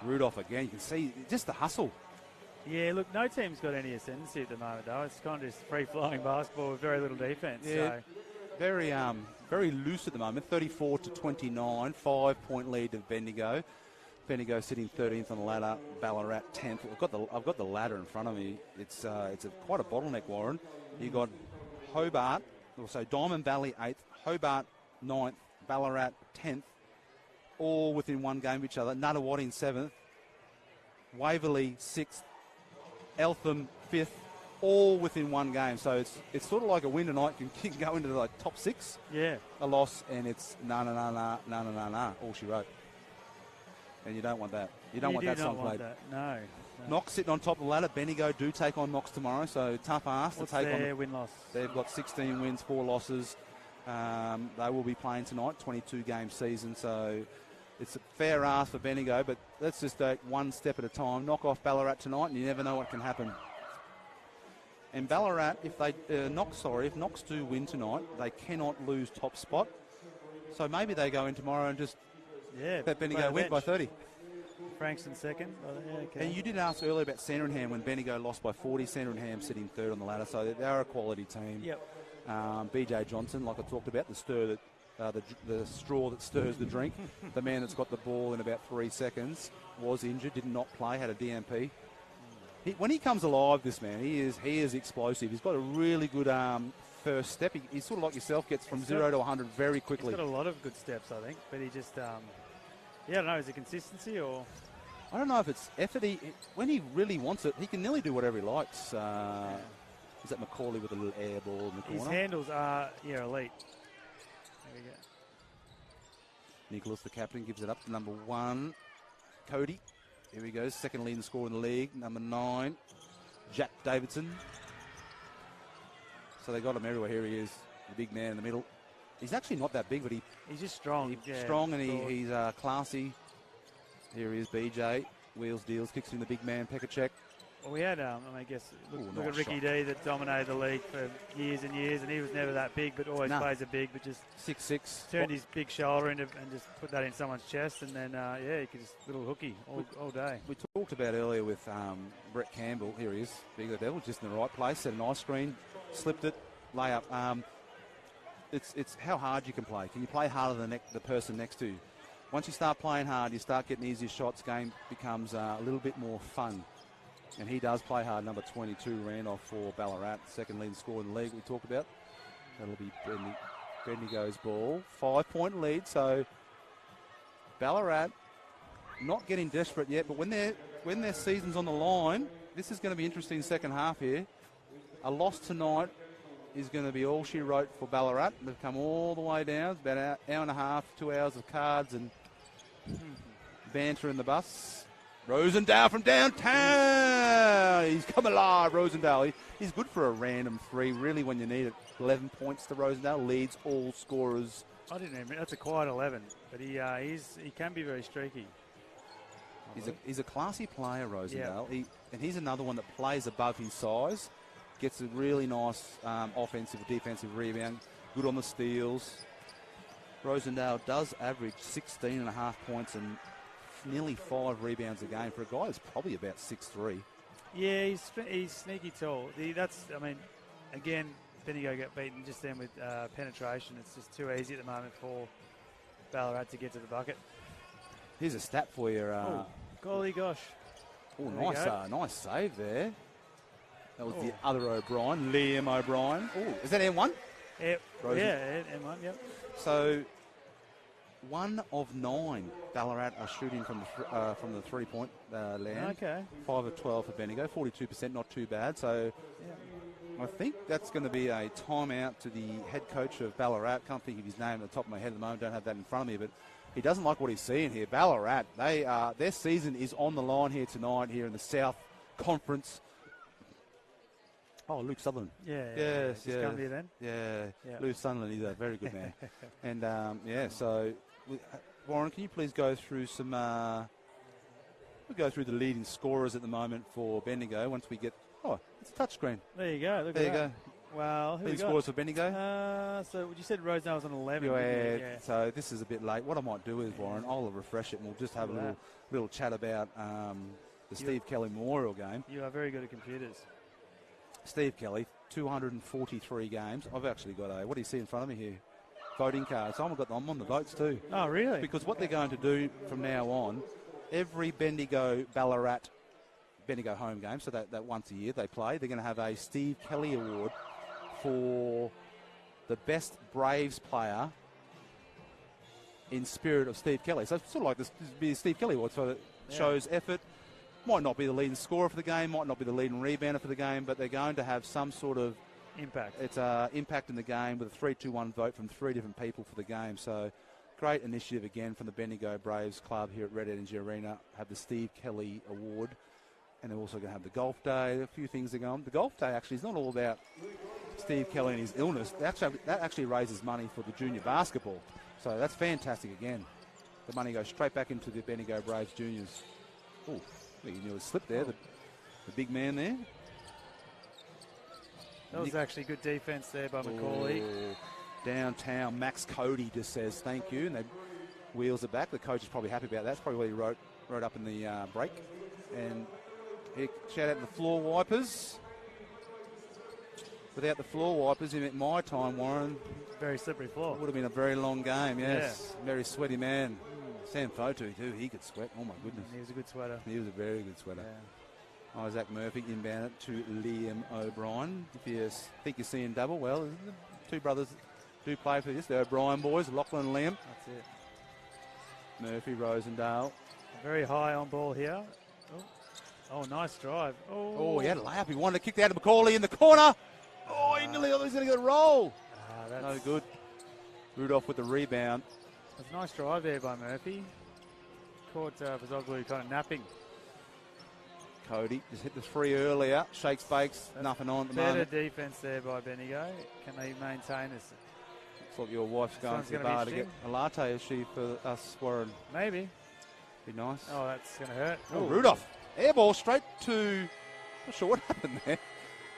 S1: Rudolph again. You can see just the hustle.
S9: Yeah, look, no team's got any ascendancy at the moment, though. It's kind of just free-flowing basketball with very little defence.
S1: Yeah,
S9: so.
S1: very loose at the moment. 34-29, 5-point lead to Bendigo. Bendigo sitting 13th on the ladder. Ballarat 10th. I've got the ladder in front of me. It's quite a bottleneck, Warren. You got Hobart, also Diamond Valley 8th, Hobart 9th, Ballarat 10th, all within one game of each other. Nuttawading 7th, Waverley 6th, Eltham 5th, all within one game. So it's sort of like a win tonight can go into the top 6.
S9: Yeah.
S1: A loss and it's nah, all she wrote. And you don't want that. You don't want that song played.
S9: No.
S1: Knox sitting on top of the ladder. Bendigo do take on Knox tomorrow, so tough ask
S9: What's
S1: to take
S9: their
S1: on.
S9: Win-loss?
S1: They've got 16 wins, 4 losses. They will be playing tonight, 22-game season, so it's a fair ask for Bendigo, but let's just take one step at a time. Knock off Ballarat tonight, and you never know what can happen. And Ballarat, if Knox do win tonight, they cannot lose top spot. So maybe they go in tomorrow and just let Bendigo win by 30.
S9: Frankston second. Okay.
S1: And you did ask earlier about Sandringham when Bendigo lost by 40. Sandringham sitting third on the ladder, so they're a quality team.
S9: Yep.
S1: BJ Johnson, like I talked about, the straw that stirs the drink. The man that's got the ball in about 3 seconds was injured, did not play, had a DMP. When he comes alive, this man, he is explosive. He's got a really good first step. He's sort of like yourself, gets from 0 to 100 very quickly.
S9: He's got a lot of good steps, I think, but he just, I don't know, is it consistency or?
S1: I don't know if it's effort. When he really wants it, he can nearly do whatever he likes. Is that Macaulay with a little air ball in the corner?
S9: His handles are, elite. There we go.
S1: Nicholas, the captain, gives it up to number 1, Cody. Here he goes, second leading scorer in the league. Number 9, Jack Davidson. So they got him everywhere. Here he is, the big man in the middle. He's actually not that big, but
S9: he's just strong.
S1: He's strong and he's classy. Here he is, BJ. Wheels, deals, kicks in the big man, Pekacek.
S9: Well, we had, look at Ricky D that dominated the league for years and years, and he was never that big, but always plays a big, but just
S1: 6'6".
S9: Turned his big shoulder into and just put that in someone's chest, and then, he could just little hooky all day.
S1: We talked about earlier with Brett Campbell. Here he is, Big the Devil, just in the right place, set a nice screen, slipped it, layup. It's how hard you can play. Can you play harder than the person next to you? Once you start playing hard, you start getting easier shots, game becomes a little bit more fun. And he does play hard. Number 22, Randolph for Ballarat, second leading scorer in the league we talked about. That'll be Bendigo's ball. 5-point lead, so Ballarat not getting desperate yet, but when their season's on the line, this is going to be interesting second half here. A loss tonight is going to be all she wrote for Ballarat. They've come all the way down. It's about an hour and a half, 2 hours of cards and banter in the bus. Rosendahl from downtown. He's come alive, Rosendale. He's good for a random 3, really, when you need it. 11 points to Rosendale, leads all scorers.
S9: I didn't even. That's a quiet 11, but he can be very streaky.
S1: He's a classy player, Rosendale. Yeah. And he's another one that plays above his size, gets a really nice offensive, defensive rebound, good on the steals. Rosendale does average 16.5 points and nearly 5 rebounds a game for a guy who's probably about 6'3".
S9: Yeah, he's sneaky tall. Again, Bendigo got beaten just then with penetration. It's just too easy at the moment for Ballarat to get to the bucket.
S1: Here's a stat for you.
S9: Golly gosh.
S1: Oh, nice save there. That was the other O'Brien, Liam O'Brien. Oh, is that M1?
S9: Yep. Yeah, M1, yep.
S1: So, 1 of 9 Ballarat are shooting from the 3-point land.
S9: Okay.
S1: 5 of 12 for Bendigo, 42%, not too bad. So, I think that's going to be a timeout to the head coach of Ballarat. Can't think of his name at the top of my head at the moment. Don't have that in front of me, but he doesn't like what he's seeing here. Ballarat, their season is on the line here tonight here in the South Conference. Oh, Luke Sutherland.
S9: Yes. He's come here then.
S1: Yeah. Luke Sutherland, he's a very good man. And, so, Warren, can you please go through some... we'll go through the leading scorers at the moment for Bendigo once we get... Oh, it's a touchscreen.
S9: There you go.
S1: There you go.
S9: Well, who
S1: leading scorers for Bendigo?
S9: So you said Rosedale was on 11.
S1: Yeah, so this is a bit late. What I might do is, Warren, I'll refresh it and we'll just have a little chat about the Steve Kelly Memorial game.
S9: You are very good at computers.
S1: Steve Kelly, 243 games. I've actually got what do you see in front of me here? Voting cards. I'm on the votes too.
S9: Oh, really?
S1: Because what they're going to do from now on, every Bendigo home game, so that once a year they play, they're going to have a Steve Kelly Award for the best Braves player in spirit of Steve Kelly. So it's sort of like this be a Steve Kelly Award, so it shows effort. Might not be the leading scorer for the game, might not be the leading rebounder for the game, but they're going to have some sort of
S9: impact.
S1: It's impact in the game with a 3-2-1 vote from 3 different people for the game. So great initiative again from the Bendigo Braves Club here at Red Energy Arena. Have the Steve Kelly Award. And they're also going to have the golf day. A few things are going on. The golf day actually is not all about Steve Kelly and his illness. That actually raises money for the junior basketball. So that's fantastic again. The money goes straight back into the Bendigo Braves juniors. Oh, you nearly slipped there. The big man there.
S9: That was actually good defense there by Macaulay.
S1: Downtown, Max Cody just says thank you, and they wheels it back. The coach is probably happy about that. That's probably what he wrote up in the break. And here, shout out to the floor wipers. Without the floor wipers, in my time, Warren,
S9: very slippery floor.
S1: Would have been a very long game. Yes, very sweaty man. Sam Fotu too. He could sweat. Oh my goodness.
S9: He was a good sweater.
S1: He was a very good sweater. Yeah. Isaac Murphy inbound it to Liam O'Brien. If you think you're seeing double, well, the two brothers do play for this. The O'Brien boys, Lachlan and Liam.
S9: That's it.
S1: Murphy, Rosendale.
S9: Very high on ball here. Oh, nice drive.
S1: Oh, he had a layup. He wanted to kick that to Macaulay in the corner. Oh, he nearly thought he was going to get a roll. No good. Rudolph with the rebound.
S9: That's a nice drive there by Murphy. Caught Fazoglu kind of napping.
S1: Cody just hit the free earlier. Shakes, bakes, nothing on at the moment.
S9: Better defense there by Bendigo. Can they maintain this?
S1: Looks like your wife's going to the bar to get a latte, is she, for us, Warren?
S9: Maybe.
S1: Be nice.
S9: Oh, that's going to hurt.
S1: Oh, Rudolph. Air ball straight to... Not sure what happened there.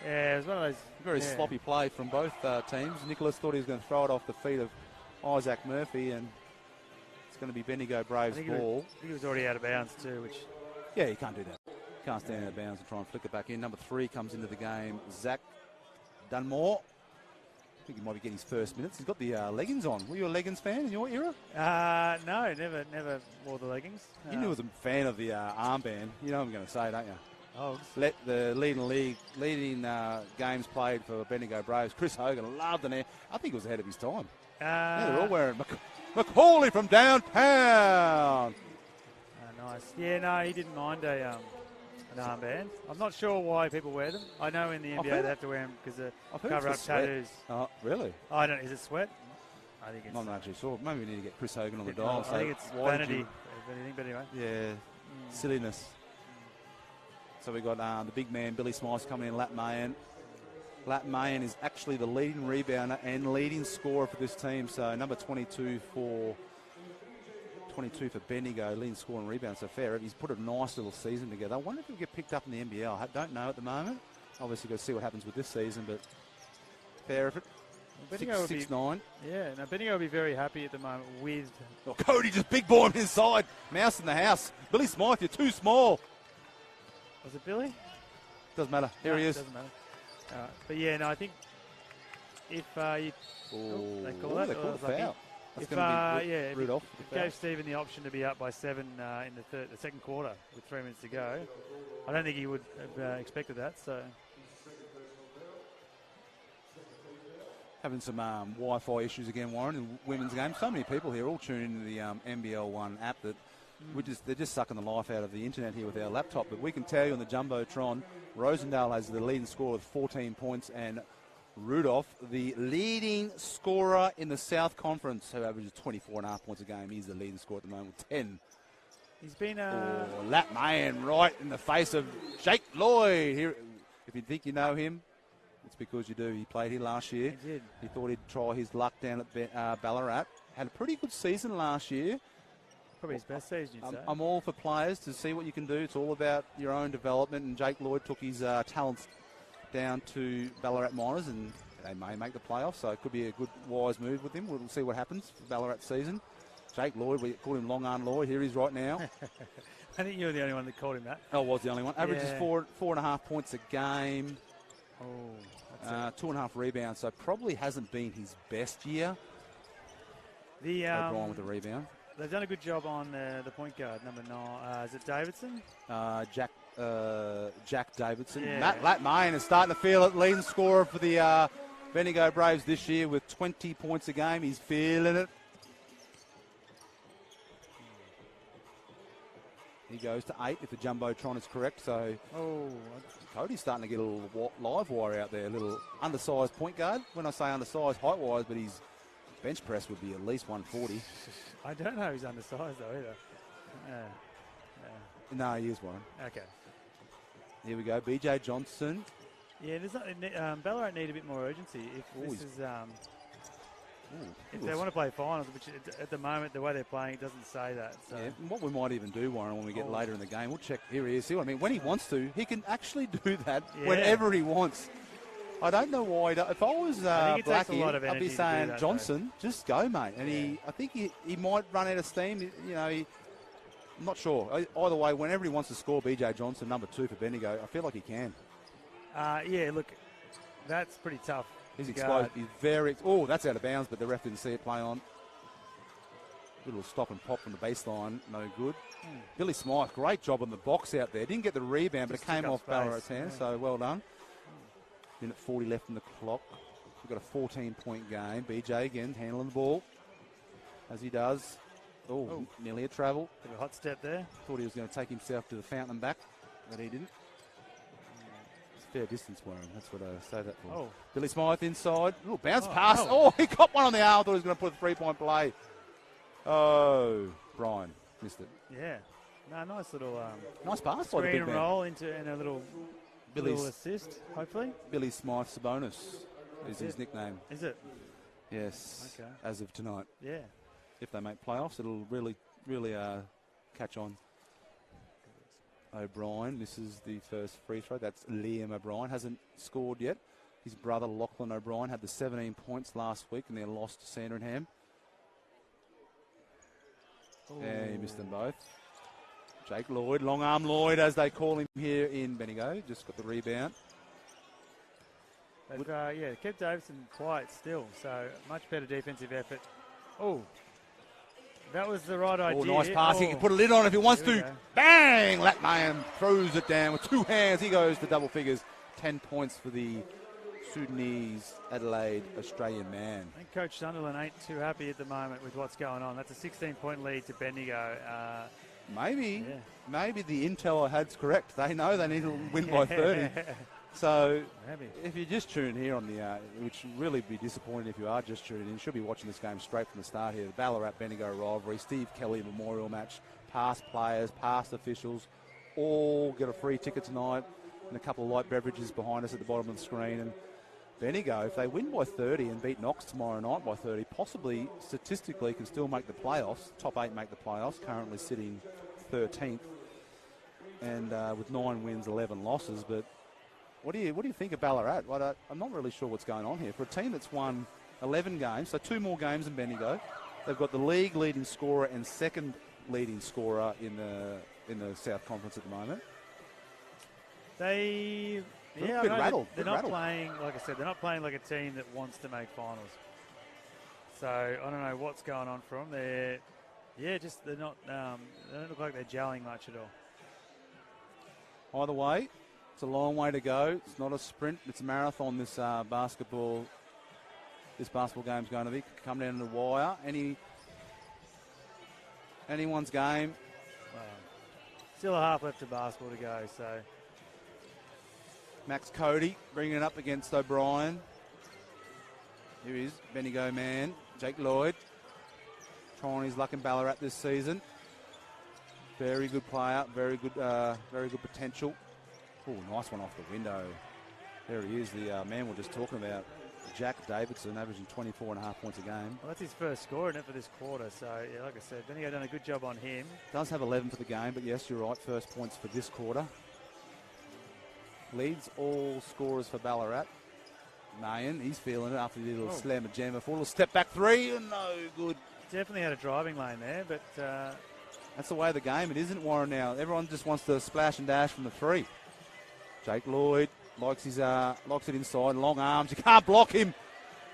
S9: Yeah, it was one of those...
S1: Very sloppy play from both teams. Nicholas thought he was going to throw it off the feet of Isaac Murphy, and it's going to be Bendigo Braves ball.
S9: I think he was already out of bounds too, which...
S1: Yeah, you can't do that. Can't stand out of bounds and try and flick it back in. Number 3 comes into the game, Zach Dunmore. I think he might be getting his first minutes. He's got the leggings on. Were you a leggings fan in your era?
S9: No, never wore the leggings.
S1: You knew I was a fan of the armband. You know what I'm going to say, don't you?
S9: Oh.
S1: Let the leading games played for Bendigo Braves. Chris Hogan loved an air. I think it was ahead of his time. They're all wearing Macaulay from downtown.
S9: Nice. Yeah, no, he didn't mind an armband. I'm not sure why people wear them. I know in the NBA they have to wear them because of cover-up tattoos.
S1: Oh, really?
S9: I don't. Is it sweat? I think it's...
S1: I'm not actually sure. Maybe we need to get Chris Hogan on the dial.
S9: I think it's vanity, if anything, but anyway.
S1: Yeah, silliness. So we've got the big man, Billy Smythe, coming in, Lat Mayan. Lat Mayan is actually the leading rebounder and leading scorer for this team. So number 22 for Bendigo, leading scorer and rebound. So fair. He's put a nice little season together. I wonder if he'll get picked up in the NBL. I don't know at the moment. Obviously, got to see what happens with this season, but fair effort.
S9: Well, Bendigo
S1: 6'9".
S9: Yeah, now Bendigo will be very happy at the moment with...
S1: Oh, Cody just big boy him inside. Mouse in the house. Billy Smythe, you're too small.
S9: Was it Billy?
S1: Doesn't matter. Here he is.
S9: Doesn't matter. But yeah, no, I think if you... they call that?
S1: They call it foul. That's
S9: If,
S1: going to be
S9: yeah,
S1: Rudolph.
S9: If gave Stephen the option to be up by 7 in the second quarter with 3 minutes to go, I don't think he would have expected that. So
S1: having some Wi-Fi issues again, Warren, in women's game. So many people here all tuning into the NBL One app that they're just sucking the life out of the internet here with our laptop. But we can tell you on the Jumbotron, Rosendale has the leading score with 14 points, and Rudolph, the leading scorer in the South Conference, who averages 24.5 points a game. He's the leading scorer at the moment with 10.
S9: he's been...
S1: Lat Mayan right in the face of Jake Lloyd. Here, if you think you know him, it's because you do. He played here last year.
S9: He did.
S1: He thought he'd try his luck down at Ballarat. Had a pretty good season last year.
S9: Probably his best season, you'd say.
S1: I'm all for players to see what you can do. It's all about your own development, and Jake Lloyd took his talents down to Ballarat Miners, and they may make the playoffs, so it could be a good, wise move with him. We'll see what happens for Ballarat season. Jake Lloyd, we called him Long Arm Lloyd. Here he is right now.
S9: I think you're the only one that called him that.
S1: I was the only one. Averages 4.5 points a game. 2.5 rebounds, so probably hasn't been his best year. O'Brien with the rebound.
S9: They've done a good job on the point guard, number 9. Is it Davidson?
S1: Jack Davidson.
S9: Yeah.
S1: Lat Mayan is starting to feel it. Leading scorer for the Bendigo Braves this year with 20 points a game. He's feeling it. He goes to 8 if the Jumbotron is correct. So Cody's starting to get a little live wire out there. A little undersized point guard. When I say undersized, height-wise, but his bench press would be at least 140.
S9: I don't know if he's undersized, though, either.
S1: No, he is one.
S9: Okay.
S1: Here we go. BJ Johnson.
S9: Yeah, Ballarat need a bit more urgency. If they want to play finals, which at the moment, the way they're playing, it doesn't say that. So. Yeah,
S1: what we might even do, Warren, when we get later in the game, we'll check. Here he is. See what I mean? When he wants to, he can actually do that whenever he wants. I don't know why. If I was Blackie, I'd be saying, Johnson, just go, mate. And I think he might run out of steam. You know, I'm not sure. Either way, whenever he wants to score, BJ Johnson, number 2 for Bendigo, I feel like he can.
S9: Look, that's pretty tough.
S1: He's explosive. He's very... Oh, that's out of bounds, but the ref didn't see it play on. Little stop and pop from the baseline, no good. Billy Smythe, great job on the box out there. Didn't get the rebound, but it came off Ballarat's hands, so well done. Minute 40 left in the clock. We've got a 14-point game. BJ again handling the ball, as he does. Nearly a travel.
S9: Bit of a hot step there.
S1: Thought he was going to take himself to the fountain and back, but he didn't. Fair distance, Warren. That's what I say that for. Billy Smythe inside. Little bounce pass. He got one on the arm. Thought he was going to put a 3-point play. Brian missed it.
S9: Yeah. No, nice little
S1: nice pass by the big man.
S9: Roll into a little assist, hopefully.
S1: Billy Smythe Sabonis is his nickname.
S9: Is it?
S1: Yes.
S9: Okay.
S1: As of tonight.
S9: Yeah.
S1: If they make playoffs, it'll really catch on. O'Brien, this is the first free throw. That's Liam O'Brien. Hasn't scored yet. His brother Lachlan O'Brien had the 17 points last week in their loss to Sandringham. Yeah, he missed them both. Jake Lloyd, Long Arm Lloyd, as they call him here in Bendigo. Just got the rebound.
S9: They've kept Davidson quiet still, so much better defensive effort. That was the right idea.
S1: Nice pass. He can put a lid on if he wants to. Bang! Lat Mayan throws it down with 2 hands. He goes to double figures. 10 points for the Sudanese Adelaide Australian man.
S9: I think Coach Sunderland ain't too happy at the moment with what's going on. That's a 16-point lead to Bendigo.
S1: Maybe the intel I had's correct. They know they need to win by 30. So if you just tune in here on the, which would really be disappointing if you are just tuning in, you should be watching this game straight from the start here. The Ballarat Bendigo rivalry, Steve Kelly memorial match, past players, past officials, all get a free ticket tonight and a couple of light beverages behind us at the bottom of the screen. And Bendigo, if they win by 30 and beat Knox tomorrow night by 30, possibly statistically can still make the playoffs. Top 8 make the playoffs, currently sitting 13th, and with 9 wins, 11 losses. But what do you think of Ballarat? I'm not really sure what's going on here. For a team that's won 11 games, so 2 more games than Bendigo, they've got the league leading scorer and second leading scorer in the South Conference at the moment.
S9: They're not playing, like I said, they're not playing like a team that wants to make finals. So I don't know what's going on for them. They're not. They don't look like they're gelling much at all.
S1: Either way, it's a long way to go. It's not a sprint; it's a marathon. This basketball game's going to be come down to the wire. Anyone's game.
S9: Still a half left of basketball to go. So.
S1: Max Cody bringing it up against O'Brien. Here he is, Bendigo man, Jake Lloyd. Trying his luck in Ballarat this season. Very good player, very good potential. Oh, nice one off the window. There he is, the man we're just talking about, Jack Davidson, averaging 24.5 points a game.
S9: Well, that's his first score, isn't it, for this quarter? So, yeah, like I said, Bendigo done a good job on him.
S1: Does have 11 for the game, but yes, you're right, first points for this quarter. Leads all scorers for Ballarat. Mayan, he's feeling it after the little slam of jam. A little step back three, and no good.
S9: Definitely had a driving lane there, but...
S1: that's the way of the game. It isn't Warren now. Everyone just wants to splash and dash from the three. Jake Lloyd likes it inside. Long arms. You can't block him.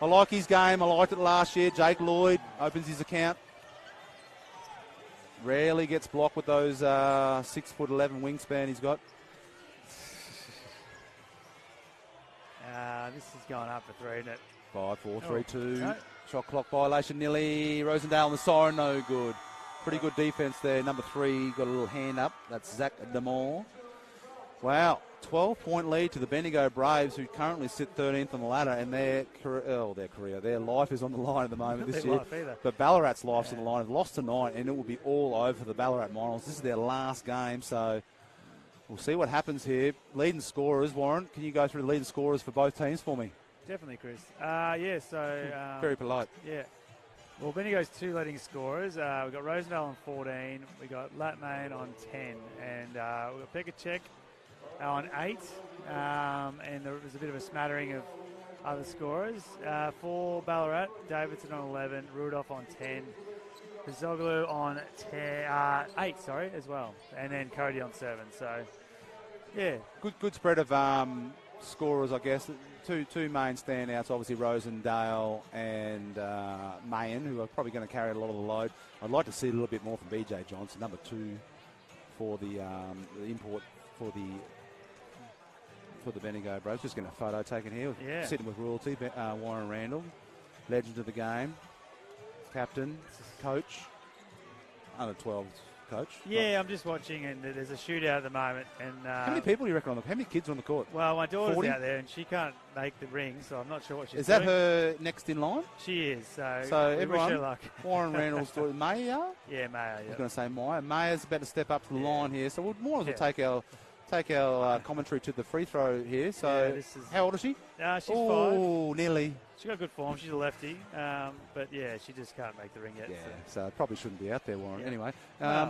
S1: I like his game. I liked it last year. Jake Lloyd opens his account. Rarely gets blocked with those 6'11" wingspan he's got.
S9: This is going up for 3, isn't it?
S1: 5, 4, 3, 2.
S9: No.
S1: Shot clock violation nearly. Rosendale on the siren, no good. Pretty good defence there. Number 3 got a little hand up. That's Zach Demore. Wow, 12-point lead to the Bendigo Braves, who currently sit 13th on the ladder, and their life is on the line at the moment this year. But Ballarat's life's on the line. They've lost tonight, and it will be all over for the Ballarat Monarchs. This is their last game, so we'll see what happens here. Leading scorers, Warren, can you go through the leading scorers for both teams for me?
S9: Definitely, Chris.
S1: Very polite.
S9: Yeah. Well, Bendigo's 2 leading scorers. We've got Rosendale on 14. We've got Latmain on 10. And we've got Pekacek on 8. And there's a bit of a smattering of other scorers. For Ballarat, Davidson on 11. Rudolph on 10. Zoglu on 8, as well. And then Cody on 7. So, yeah.
S1: Good spread of scorers, I guess. Two main standouts, obviously Rosendale and Mayan, who are probably going to carry a lot of the load. I'd like to see a little bit more from BJ Johnson, number 2 for the import for the Bendigo Bros. Just getting a photo taken here, sitting with royalty. Warren Randall, legend of the game, captain, coach, under 12 coach.
S9: Yeah, I'm just watching, and there's a shootout at the moment. And
S1: how many people do you reckon how many kids are on the court?
S9: Well, my daughter's
S1: 40?
S9: out there, and she can't make the ring, so I'm not sure what she's
S1: Is
S9: doing.
S1: that her next in line?
S9: She is. So
S1: everyone,
S9: wish her luck.
S1: Warren Randall's daughter, Maya?
S9: Yeah, Maya.
S1: I was going to say Maya. Maya's about to step up to the line here, so we'll more as well take our commentary to the free throw here. So, how old is she?
S9: She's 5.
S1: Oh, nearly.
S9: She got good form. She's a lefty, but yeah, she just can't make the ring yet.
S1: Yeah, so probably shouldn't be out there, Warren.
S9: Yeah.
S1: Anyway,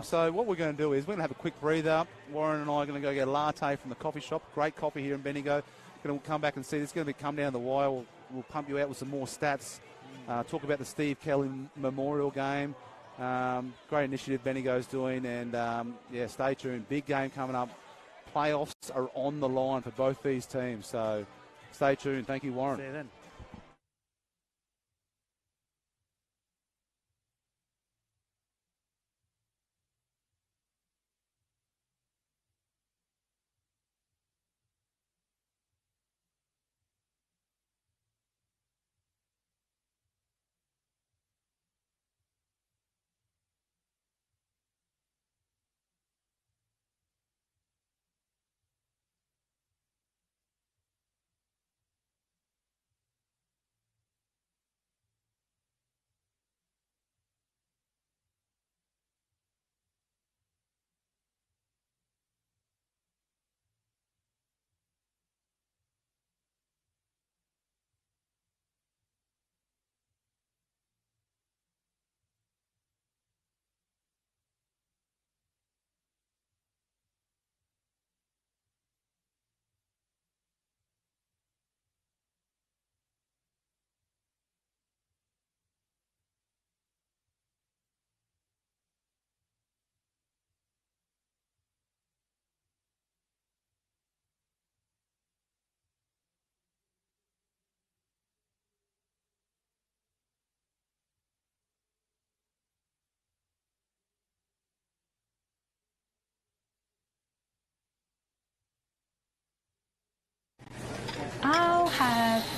S1: so what we're going to do is we're going to have a quick breather. Warren and I are going to go get a latte from the coffee shop. Great coffee here in Bendigo. Going to come back and see. It's going to come down the wire. We'll pump you out with some more stats. Talk about the Steve Kelly Memorial game. Great initiative Bendigo's doing, and stay tuned. Big game coming up. Playoffs are on the line for both these teams, so stay tuned. Thank you, Warren.
S9: See you then.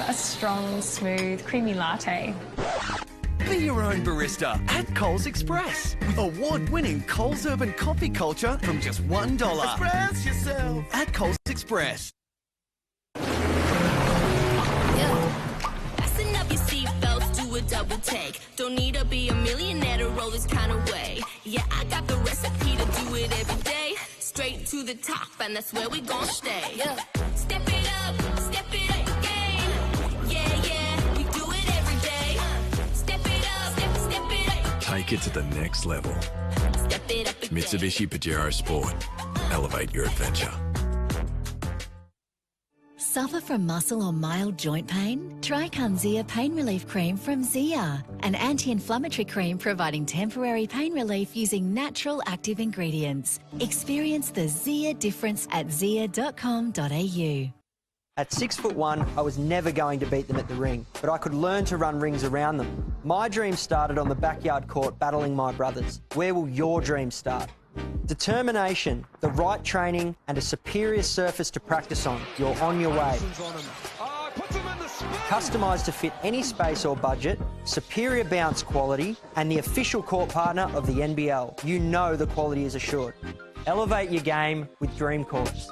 S4: a strong, smooth, creamy latte.
S5: Be your own barista at Coles Express. With award-winning Coles Urban Coffee Culture from just $1. Express yourself at Coles Express.
S6: Fasten up your seatbelts, do a double take. Don't need to be a millionaire to roll this kind of way. Yeah, I got the recipe to do it every day. Straight to the top, and that's where we gon' stay. Yeah. Step it up your game. Yeah, we do it every day. Step it up, step it up.
S7: Take it to the next level.
S6: Step it up again.
S7: Mitsubishi Pajero Sport. Elevate your adventure.
S8: Suffer from muscle or mild joint pain? Try Zia Pain Relief Cream from Zia, an anti-inflammatory cream providing temporary pain relief using natural active ingredients. Experience the Zia difference at zia.com.au.
S10: At 6'1", I was never going to beat them at the ring, but I could learn to run rings around them. My dream started on the backyard court battling my brothers. Where will your dream start? Determination, the right training and a superior surface to practice on. You're on your way. Customised to fit any space or budget, superior bounce quality and the official court partner of the NBL. You know the quality is assured. Elevate your game with Dream Courts.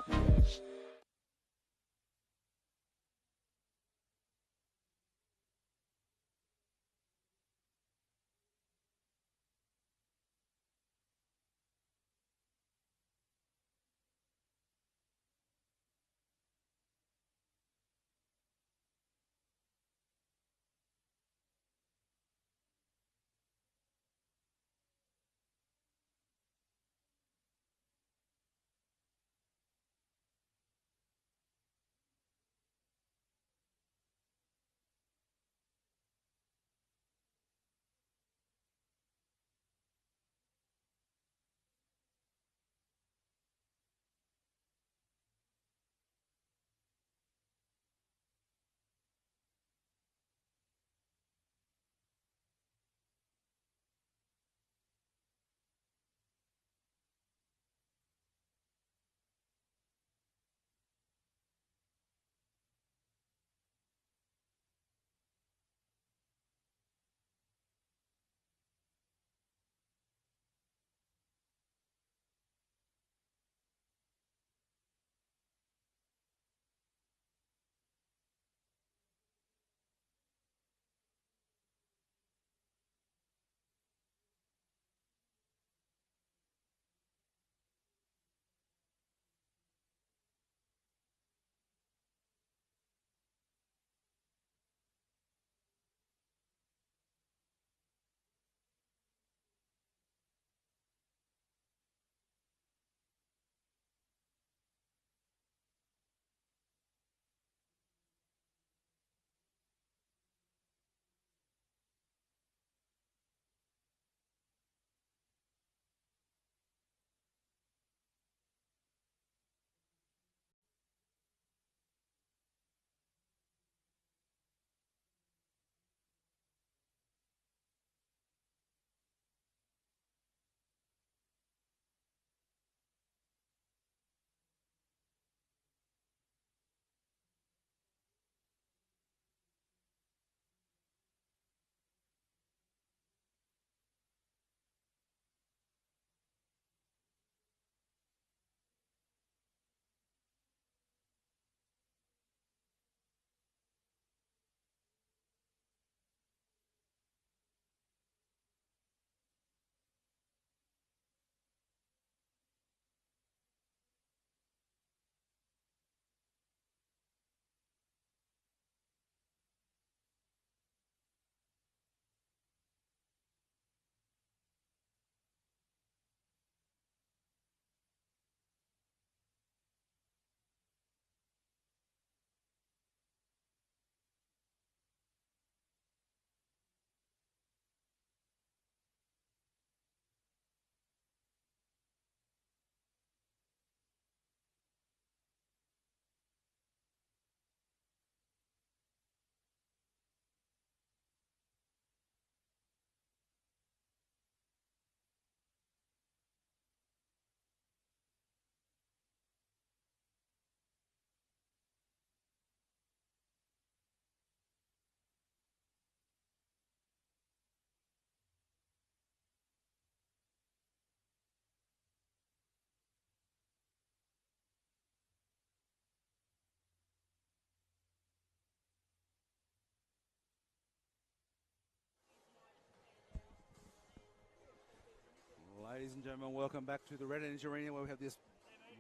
S1: Ladies and gentlemen, welcome back to the Red Energy Arena where we have this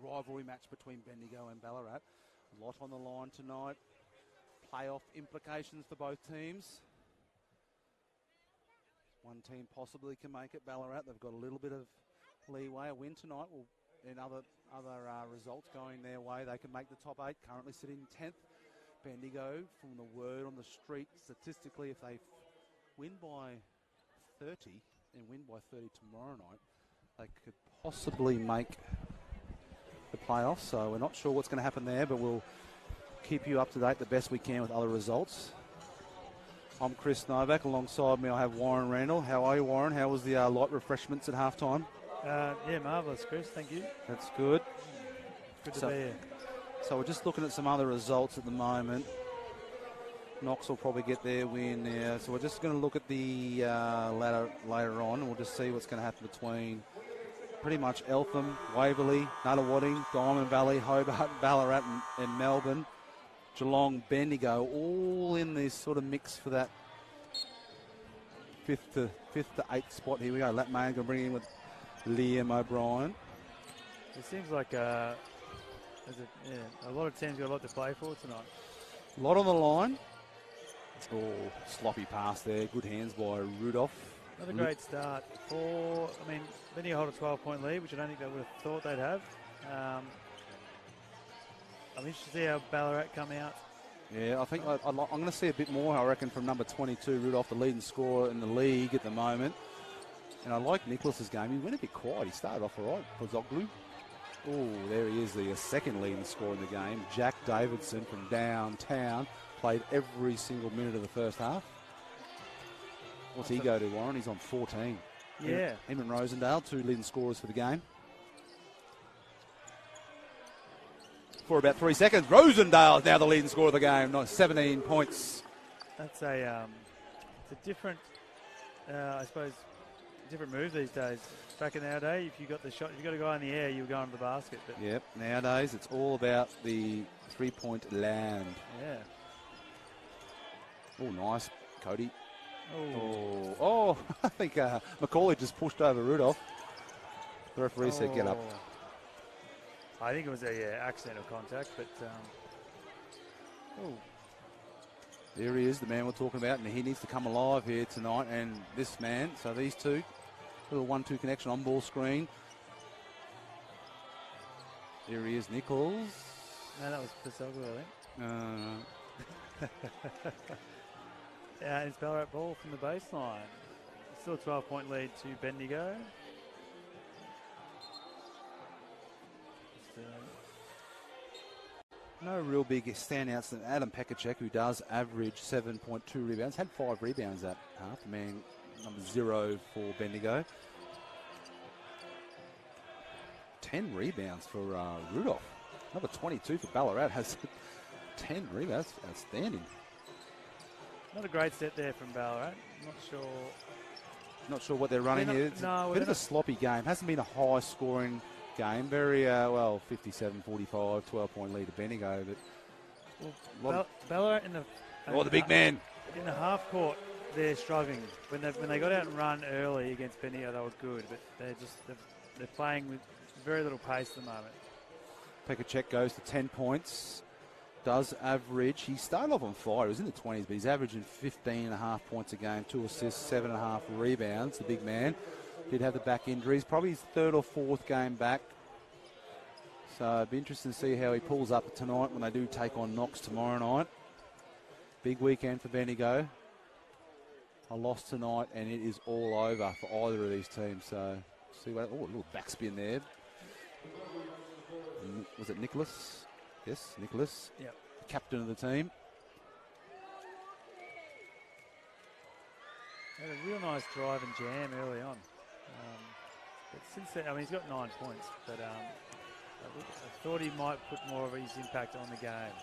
S1: rivalry match between Bendigo and Ballarat. A lot on the line tonight. Playoff implications for both teams. One team possibly can make it, Ballarat. They've got a little bit of leeway. A win tonight will, and other results going their way, they can make the top 8, currently sitting 10th. Bendigo, from the word on the street, statistically, if they win by 30 and win by 30 tomorrow night, they could possibly make the playoffs. So we're not sure what's going to happen there, but we'll keep you up to date the best we can with other results. I'm Chris Novak. Alongside me I have Warren Randall. How are you, Warren? How was the light refreshments at halftime?
S9: Yeah, marvellous, Chris. Thank you.
S1: That's good.
S9: Good to be here.
S1: So we're just looking at some other results at the moment. Knox will probably get their win now. So we're just going to look at the later on, and we'll just see what's going to happen between pretty much Eltham, Waverley, Nuttawading, Diamond Valley, Hobart, Ballarat and Melbourne, Geelong, Bendigo, all in this sort of mix for that fifth to 8th spot. Here we go. Lat Main going to bring in with Liam O'Brien.
S9: It seems like a lot of teams got a lot to play for tonight.
S1: A lot on the line. Oh, sloppy pass there. Good hands by Rudolph.
S9: Another great start for, Bendigo hold a 12-point lead, which I don't think they would have thought they'd have. I'm interested to see how Ballarat come out.
S1: Yeah, I think I'm going to see a bit more, I reckon, from number 22, Rudolph, the leading scorer in the league at the moment. And I like Nicholas's game. He went a bit quiet. He started off all right for Zoglu. Oh, there he is, the second leading scorer in the game. Jack Davidson from downtown. Played every single minute of the first half. What's he go to, Warren? He's on 14.
S9: Yeah.
S1: Him and Rosendale, 2 leading scorers for the game. For about 3 seconds, Rosendale is now the leading scorer of the game. 17 points.
S9: That's it's a different, I suppose, different move these days. Back in our day, if you got the shot, if you got a guy in the air, you were going to the basket. But
S1: yep. Nowadays, it's all about the 3-point land.
S9: Yeah.
S1: Oh, nice, Cody. Oh! I think Macaulay just pushed over Rudolph. The referee said, "Get up."
S9: I think it was a accidental contact, but
S1: there he is, the man we're talking about, and he needs to come alive here tonight. And this man, so these two, little 1-2 connection on ball screen. There he is, Nichols.
S9: No, that was Pasoglu, I think. It's Ballarat ball from the baseline. Still a 12-point lead to Bendigo.
S1: No real big standouts than Adam Pekacek, who does average 7.2 rebounds. Had 5 rebounds that half. The man number 0 for Bendigo. 10 rebounds for Rudolph. Number 22 for Ballarat has 10 rebounds. Outstanding.
S9: Not a great set there from Ballarat.
S1: Not sure what they're running here. It's a bit of a sloppy game. Hasn't been a high-scoring game. Very, 57-45, 12-point lead to Bendigo. But
S9: Ballarat in the
S1: big man.
S9: In the half court, they're struggling. When they got out and run early against Bendigo, they were good. But they're playing with very little pace at the moment.
S1: Pekacek goes to 10 points. Does average, he started off on fire, he was in the 20s, but he's averaging 15.5 points a game, 2 assists, 7.5 rebounds, the big man. Did have the back injuries, probably his 3rd or 4th game back. So it'd be interesting to see how he pulls up tonight when they do take on Knox tomorrow night. Big weekend for Bendigo. A loss tonight and it is all over for either of these teams. So see what, a little backspin there. Was it Nicholas? Yes, Nicholas,
S9: yep.
S1: Captain of the team.
S9: Had a real nice drive and jam early on. But since then, he's got 9 points, but I thought he might put more of his impact on the game.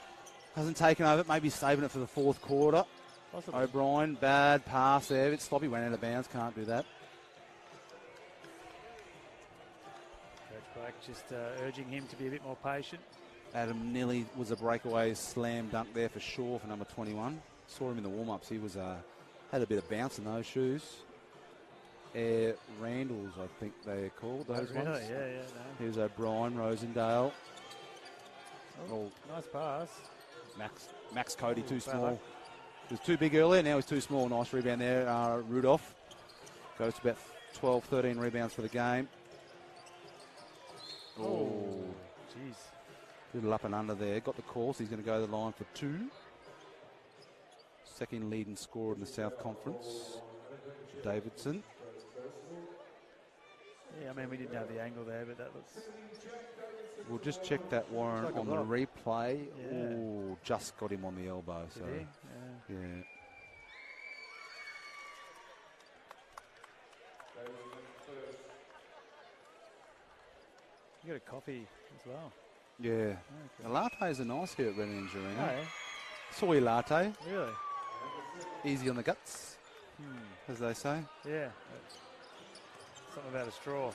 S1: Hasn't taken over, maybe saving it for the 4th quarter.
S9: Possibly.
S1: O'Brien, bad pass there, a bit sloppy, went out of bounds, can't do that.
S9: Coach Black just urging him to be a bit more patient.
S1: Adam Nilly was a breakaway slam dunk there for sure for number 21. Saw him in the warm-ups. He was had a bit of bounce in those shoes. Air Randalls, I think they're called, those
S9: Really?
S1: ones.
S9: Yeah, no.
S1: Here's O'Brien, Rosendale.
S9: Oh, nice pass.
S1: Max Cody, too
S9: bad
S1: small.
S9: luck.
S1: He was too big earlier, now he's too small. Nice rebound there. Rudolph goes to about 12, 13 rebounds for the game. Oh,
S9: jeez.
S1: Little up and under there. Got the call, so he's going to go to the line for 2. Second leading scorer in the South Conference, Davidson.
S9: Yeah, I mean, we didn't have the angle there, but that looks...
S1: We'll just check that, Warren,
S9: Like a
S1: on the
S9: block.
S1: replay.
S9: Yeah.
S1: Oh, just got him on the elbow. So,
S9: Did he?
S1: yeah.
S9: You got a coffee as well.
S1: Yeah.
S9: Okay.
S1: The lattes are nice here at Red Energy Arena.
S9: Hey,
S1: Soy latte,
S9: really?
S1: easy on the guts, as they say.
S9: Yeah. Something about a straw.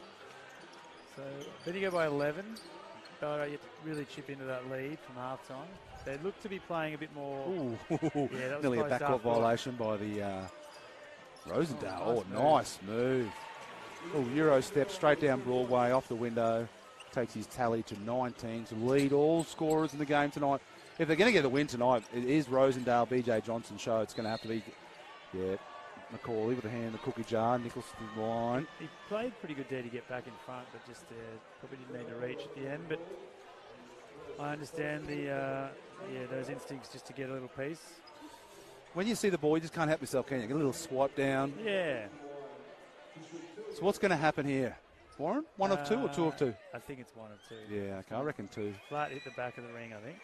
S9: So, Bendigo by 11. Ballarat yet to really chip into that lead from half-time. They look to be playing a bit more...
S1: Ooh,
S9: Yeah, that was
S1: nearly a
S9: close
S1: backcourt
S9: half-court.
S1: violation by the Rosendale.
S9: Oh,
S1: Oh,
S9: nice
S1: nice move. Oh, Euro step straight down Broadway off the window. Takes his tally to 19 to lead all scorers in the game tonight. If they're going to get a win tonight, it is Rosendale, BJ Johnson show. It's going to have to be, McCauley with a hand in the cookie jar. Nichols to the line.
S9: He played pretty good there to get back in front, but just probably didn't need to reach at the end. But I understand those instincts just to get a little piece.
S1: When you see the ball, you just can't help yourself, can you? Get a little swipe down.
S9: Yeah.
S1: So what's going to happen here? Warren? 1 of 2 or 2 of 2?
S9: I think it's 1 of 2.
S1: Yeah, okay, I reckon 2.
S9: Flat hit the back of the ring, I think.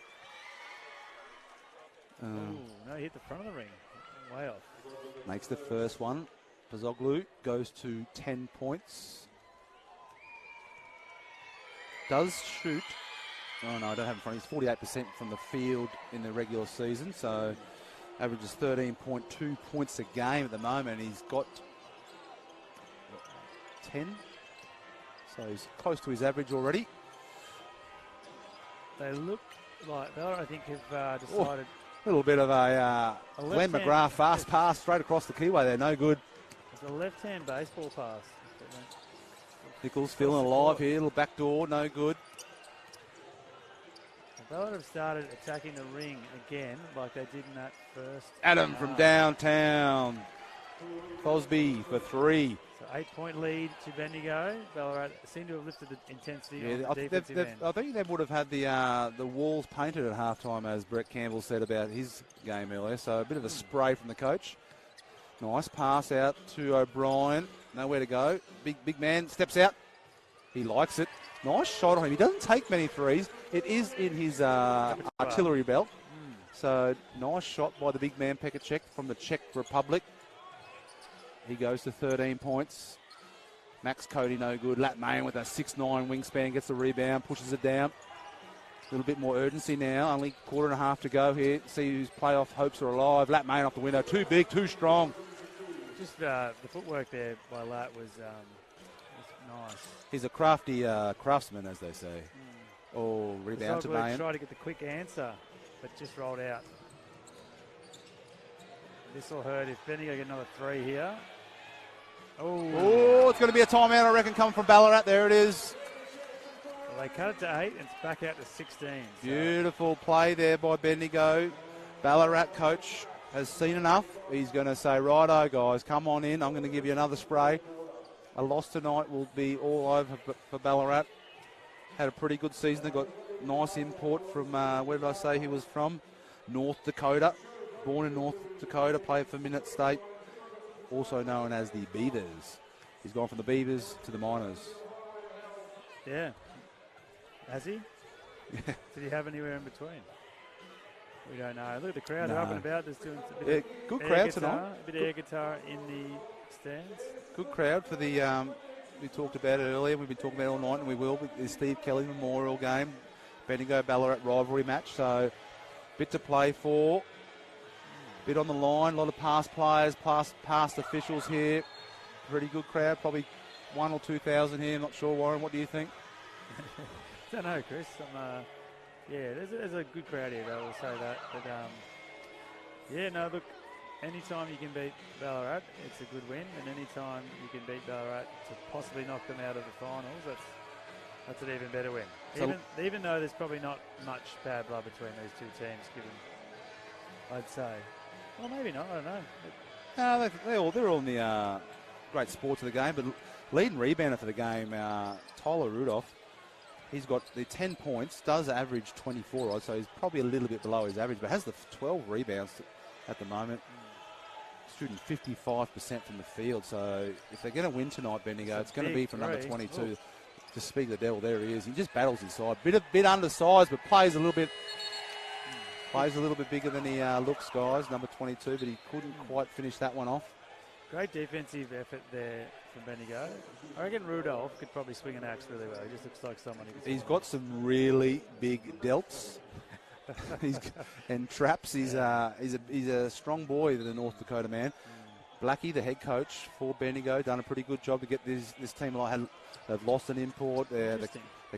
S9: Ooh, no, he hit the front of the ring. Way off.
S1: Makes the first one. Pazoglu goes to 10 points. Does shoot. Oh, no, I don't have it in front of me. He's 48% from the field in the regular season, so averages 13.2 points a game at the moment. He's got 10, so he's close to his average already.
S9: They look like Ballarat, I think, have decided...
S1: A little bit of a Glenn
S9: left-hand-
S1: McGrath fast pass straight across the keyway there. No good.
S9: It's a left-hand baseball pass.
S1: Nichols feeling alive here. Little back door. No good.
S9: Ballarat have started attacking the ring again like they did in that first.
S1: Adam from downtown. Cosby for 3.
S9: So 8-point lead to Bendigo. Ballarat seem to have lifted the intensity
S1: Yeah,
S9: on the defensive end.
S1: I think they would have had the walls painted at halftime, as Brett Campbell said about his game earlier. So a bit of a spray from the coach. Nice pass out to O'Brien. Nowhere to go. Big man steps out. He likes it. Nice shot on him. He doesn't take many threes. It is in his artillery belt. So nice shot by the big man Pekacek from the Czech Republic. He goes to 13 points. Max Cody no good. Lat Main with a 6'9 wingspan gets the rebound, pushes it down. A little bit more urgency now. Only quarter and a half to go here. See whose playoff hopes are alive. Lat Main off the window. Too big, too strong.
S9: Just the footwork there by Lat was nice.
S1: He's a crafty craftsman, as they say. Oh, rebound to Main.
S9: Tried to get the quick answer, but just rolled out. This will hurt if Bendigo get another 3 here.
S1: Oh, it's going to be a timeout, I reckon, coming from Ballarat. There it is.
S9: Well, they cut it to 8 and it's back out to 16. So.
S1: Beautiful play there by Bendigo. Ballarat coach has seen enough. He's going to say, righto, guys, come on in. I'm going to give you another spray. A loss tonight will be all over for Ballarat. Had a pretty good season. They got nice import from, where did I say he was from? North Dakota. Born in North Dakota, played for Minute State, also known as the Beavers. He's gone from the Beavers to the Miners.
S9: Yeah. Has he? Did he have anywhere in between? We don't know. Look at the crowd. They're up and about. There's doing a bit of
S1: good
S9: air
S1: crowd
S9: guitar,
S1: tonight.
S9: A bit of air guitar in the stands.
S1: Good crowd for the, we talked about it earlier. We've been talking about it all night, and we will, with the Steve Kelly Memorial game. Bendigo Ballarat rivalry match. So, bit to play for. Bit on the line, a lot of past players, past officials here. Pretty good crowd, probably 1,000 or 2,000 here. Not sure, Warren. What do you think?
S9: Don't know, Chris. There's a good crowd here, though. We'll say that. But look, anytime you can beat Ballarat, it's a good win, and anytime you can beat Ballarat to possibly knock them out of the finals, that's an even better win.
S1: So
S9: Even though there's probably not much bad blood between these two teams, given, I'd say. Well, maybe not, I don't know.
S1: No, they're all in the great sports of the game, but leading rebounder for the game, Tyler Rudolph, he's got the 10 points, does average 24 odd, so he's probably a little bit below his average, but has the 12 rebounds at the moment. Shooting 55% from the field, so if they're going to win tonight, Bendigo, it's going to be from number 22. Ooh. To speak the devil, there he is. He just battles inside. Bit undersized, but plays a little bit bigger than he looks, guys. Number 22, but he couldn't quite finish that one off.
S9: Great defensive effort there from Bendigo. I reckon Rudolph could probably swing an axe really well. He just looks like someone who can.
S1: He's got some really big delts. And traps. He's a strong boy, the North Dakota man. Blackie, the head coach for Bendigo, done a pretty good job to get this team. They've lost an import. The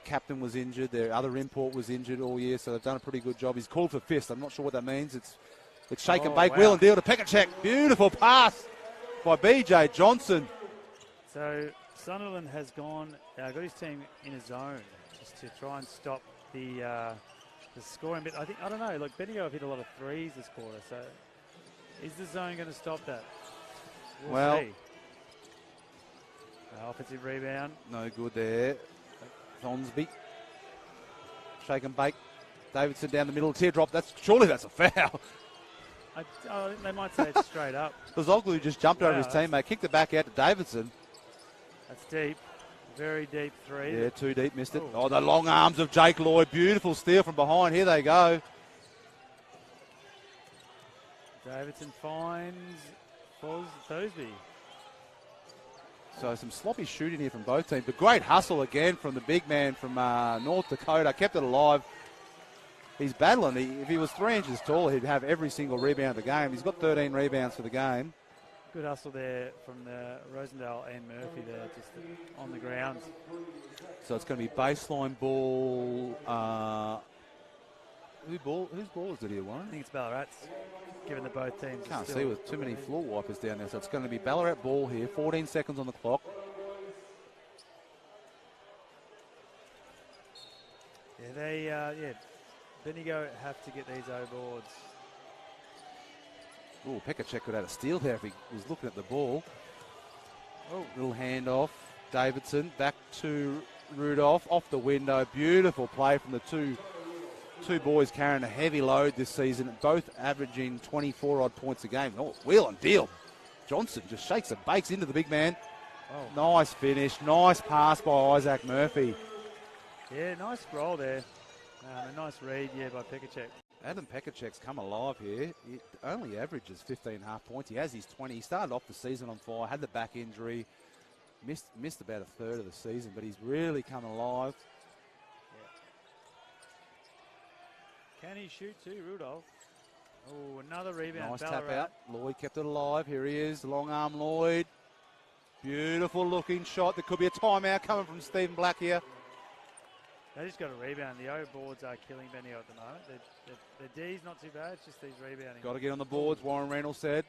S1: captain was injured. Their other import was injured all year, so they've done a pretty good job. He's called for fist. I'm not sure what that means. It's shake and bake,
S9: wow.
S1: wheel and deal to Pekacek. Beautiful pass by BJ Johnson.
S9: So Sunderland has got his team in a zone just to try and stop the scoring bit. I don't know. Look, Bendigo have hit a lot of threes this quarter, so is the zone going to stop that? We'll see. Offensive rebound.
S1: No good there. Thonsby. Shake and bake. Davidson down the middle. Teardrop. Surely that's a foul.
S9: They might say it's straight up.
S1: Bazoglu just jumped over his teammate, kicked it back out to Davidson.
S9: That's deep. Very deep three.
S1: Yeah, too deep, missed it. Oh, the long arms of Jake Lloyd. Beautiful steal from behind. Here they go.
S9: Davidson finds Thosby.
S1: So some sloppy shooting here from both teams. But great hustle again from the big man from North Dakota. Kept it alive. He's battling. If he was 3 inches taller, he'd have every single rebound of the game. He's got 13 rebounds for the game.
S9: Good hustle there from the Rosendale and Murphy there, just on the ground.
S1: So it's going to be baseline ball. Whose ball is it here, Warren?
S9: I think it's Ballarat's, given that both teams.
S1: Can't see with too many floor wipers down there. So it's going to be Ballarat ball here. 14 seconds on the clock.
S9: Bendigo have to get these O boards.
S1: Oh, Pekacek could have a steal there if he was looking at the ball. Oh, little handoff. Davidson back to Rudolph. Off the window. Beautiful play from the two boys carrying a heavy load this season, both averaging 24-odd points a game. Oh, wheel and deal. Johnson just shakes and bakes into the big man. Oh. Nice finish. Nice pass by Isaac Murphy.
S9: Yeah, nice scroll there. A nice read, by Pekacek.
S1: Adam Pekacek's come alive here. He only averages 15.5 points. He has his 20. He started off the season on fire, had the back injury, missed about a third of the season, but he's really come alive.
S9: Yeah. Can he shoot too, Rudolph? Oh, another rebound.
S1: Nice
S9: Ballarat.
S1: tap out. Lloyd kept it alive. Here he is, long arm Lloyd. Beautiful looking shot. There could be a timeout coming from Stephen Black here.
S9: They just got a rebound. The O boards are killing Bendigo at the moment. The D's not too bad. It's just these rebounding.
S1: Got to get on the boards, Warren Reynolds said.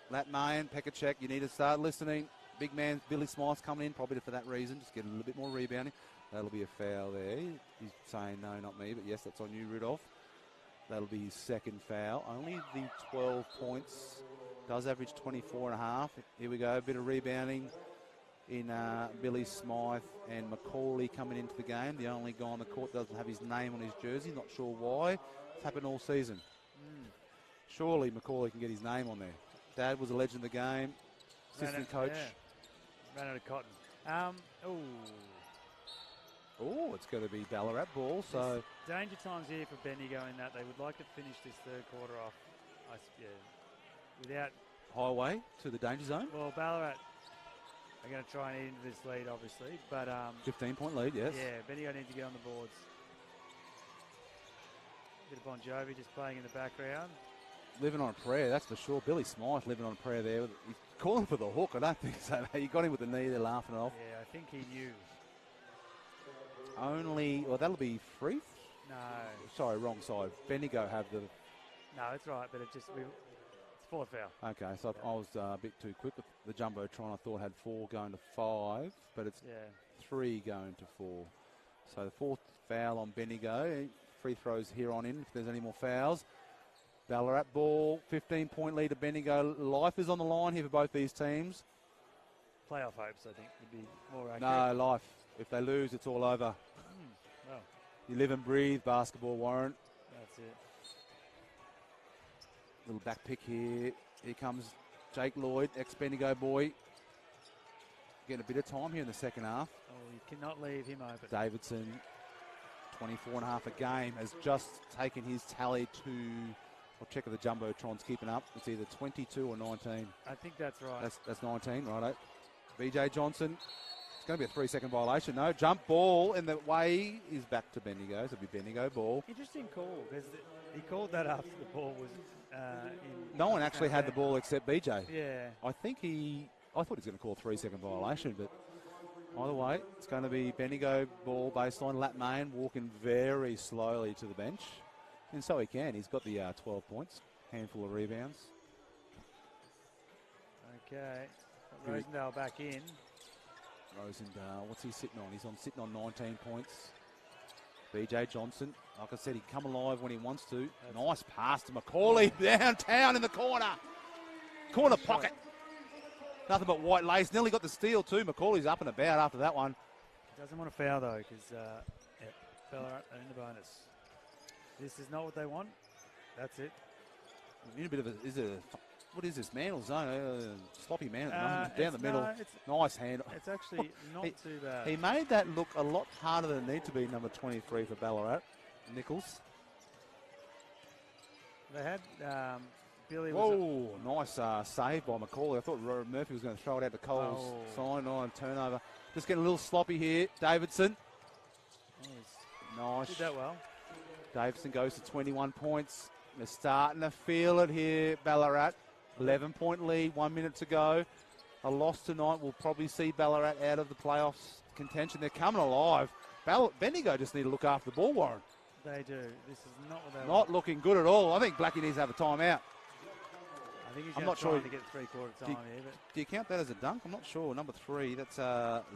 S1: Lat Mayan, Pekacek, you need to start listening. Big man Billy Smythe's coming in probably for that reason. Just get a little bit more rebounding. That'll be a foul there. He's saying no, not me, but yes, that's on you, Rudolph. That'll be his second foul. Only the 12 points. Does average 24.5. Here we go, a bit of rebounding in Billy Smythe and Macaulay coming into the game. The only guy on the court doesn't have his name on his jersey. Not sure why. It's happened all season. Surely Macaulay can get his name on there. Dad was a legend of the game. Assistant coach.
S9: Yeah. Ran out of cotton.
S1: Oh, it's going to be Ballarat ball. So
S9: danger times here for Bendigo in that they would like to finish this third quarter off without
S1: highway to the danger zone.
S9: Well, Ballarat are going to try and eat into this lead, obviously, but
S1: 15-point lead, yes.
S9: Yeah, Bendigo need to get on the boards. Bit of Bon Jovi just playing in the background.
S1: Living on a prayer, that's for sure. Billy Smythe living on a prayer there. He's calling for the hook. I don't think so. You got him with the knee there, laughing it off.
S9: Yeah, I think he knew.
S1: That'll be free.
S9: No.
S1: Sorry, wrong side. Bendigo have the.
S9: No, it's right, but it's Fourth foul.
S1: Okay, so I was a bit too quick with the Jumbotron. I thought had 4 going to 5, but it's 3 going to 4. So the 4th foul on Bendigo. Free throws here on in if there's any more fouls. Ballarat ball, 15-point lead to Bendigo. Life is on the line here for both these teams.
S9: Playoff hopes, I think, would be more accurate.
S1: No, life. If they lose, it's all over.
S9: Well,
S1: You live and breathe basketball, Warren.
S9: that's it.
S1: Little back pick here. Here comes Jake Lloyd, ex-Bendigo boy. Getting a bit of time here in the second half.
S9: Oh, you cannot leave him open.
S1: Davidson, 24 and a half a game, has just taken his tally to, I'll check if the Jumbotron's keeping up. It's either 22 or 19.
S9: I think that's right.
S1: That's 19, righto. BJ Johnson, it's going to be a 3-second violation. No, jump ball in the way is back to Bendigo. So it'll be Bendigo ball.
S9: Interesting call, because he called that after the ball was in...
S1: No one actually had the ball except BJ.
S9: Yeah.
S1: I thought he was going to call a 3-second violation, but either way, it's going to be Bendigo ball baseline. Lat Main walking very slowly to the bench. And so he can. He's got the 12 points, handful of rebounds.
S9: Okay. Rosendale back in.
S1: Rosendale, what's he sitting on? He's sitting on 19 points. BJ Johnson, like I said, he can come alive when he wants to. Nice pass to Macaulay downtown in the corner. Corner pocket. Nothing but white lace. Nearly got the steal too. Macaulay's up and about after that one.
S9: Doesn't want to foul though, because Ballarat are in the bonus. This is not what they want. That's it.
S1: We need a bit of what is this, man or zone? Sloppy man at the moment. Down the middle. Nice hand.
S9: It's actually not too bad.
S1: He made that look a lot harder than it needed to be, number 23 for Ballarat. Nichols.
S9: They had Billy.
S1: Whoa, nice save by Macaulay. I thought Murphy was going to throw it out to Cole's sign on turnover. Just getting a little sloppy here. Davidson. Nice.
S9: Did that well.
S1: Davidson goes to 21 points. They're starting to feel it here, Ballarat. 11-point lead, 1 minute to go. A loss tonight will probably see Ballarat out of the playoffs contention. They're coming alive. Bendigo just need to look after the ball, Warren.
S9: They do. This is not what they want.
S1: Not looking good at all. I think Blackie needs to have a timeout.
S9: I think he's trying to get three-quarter time here. But
S1: do you count that as a dunk? I'm not sure. Number 3, that's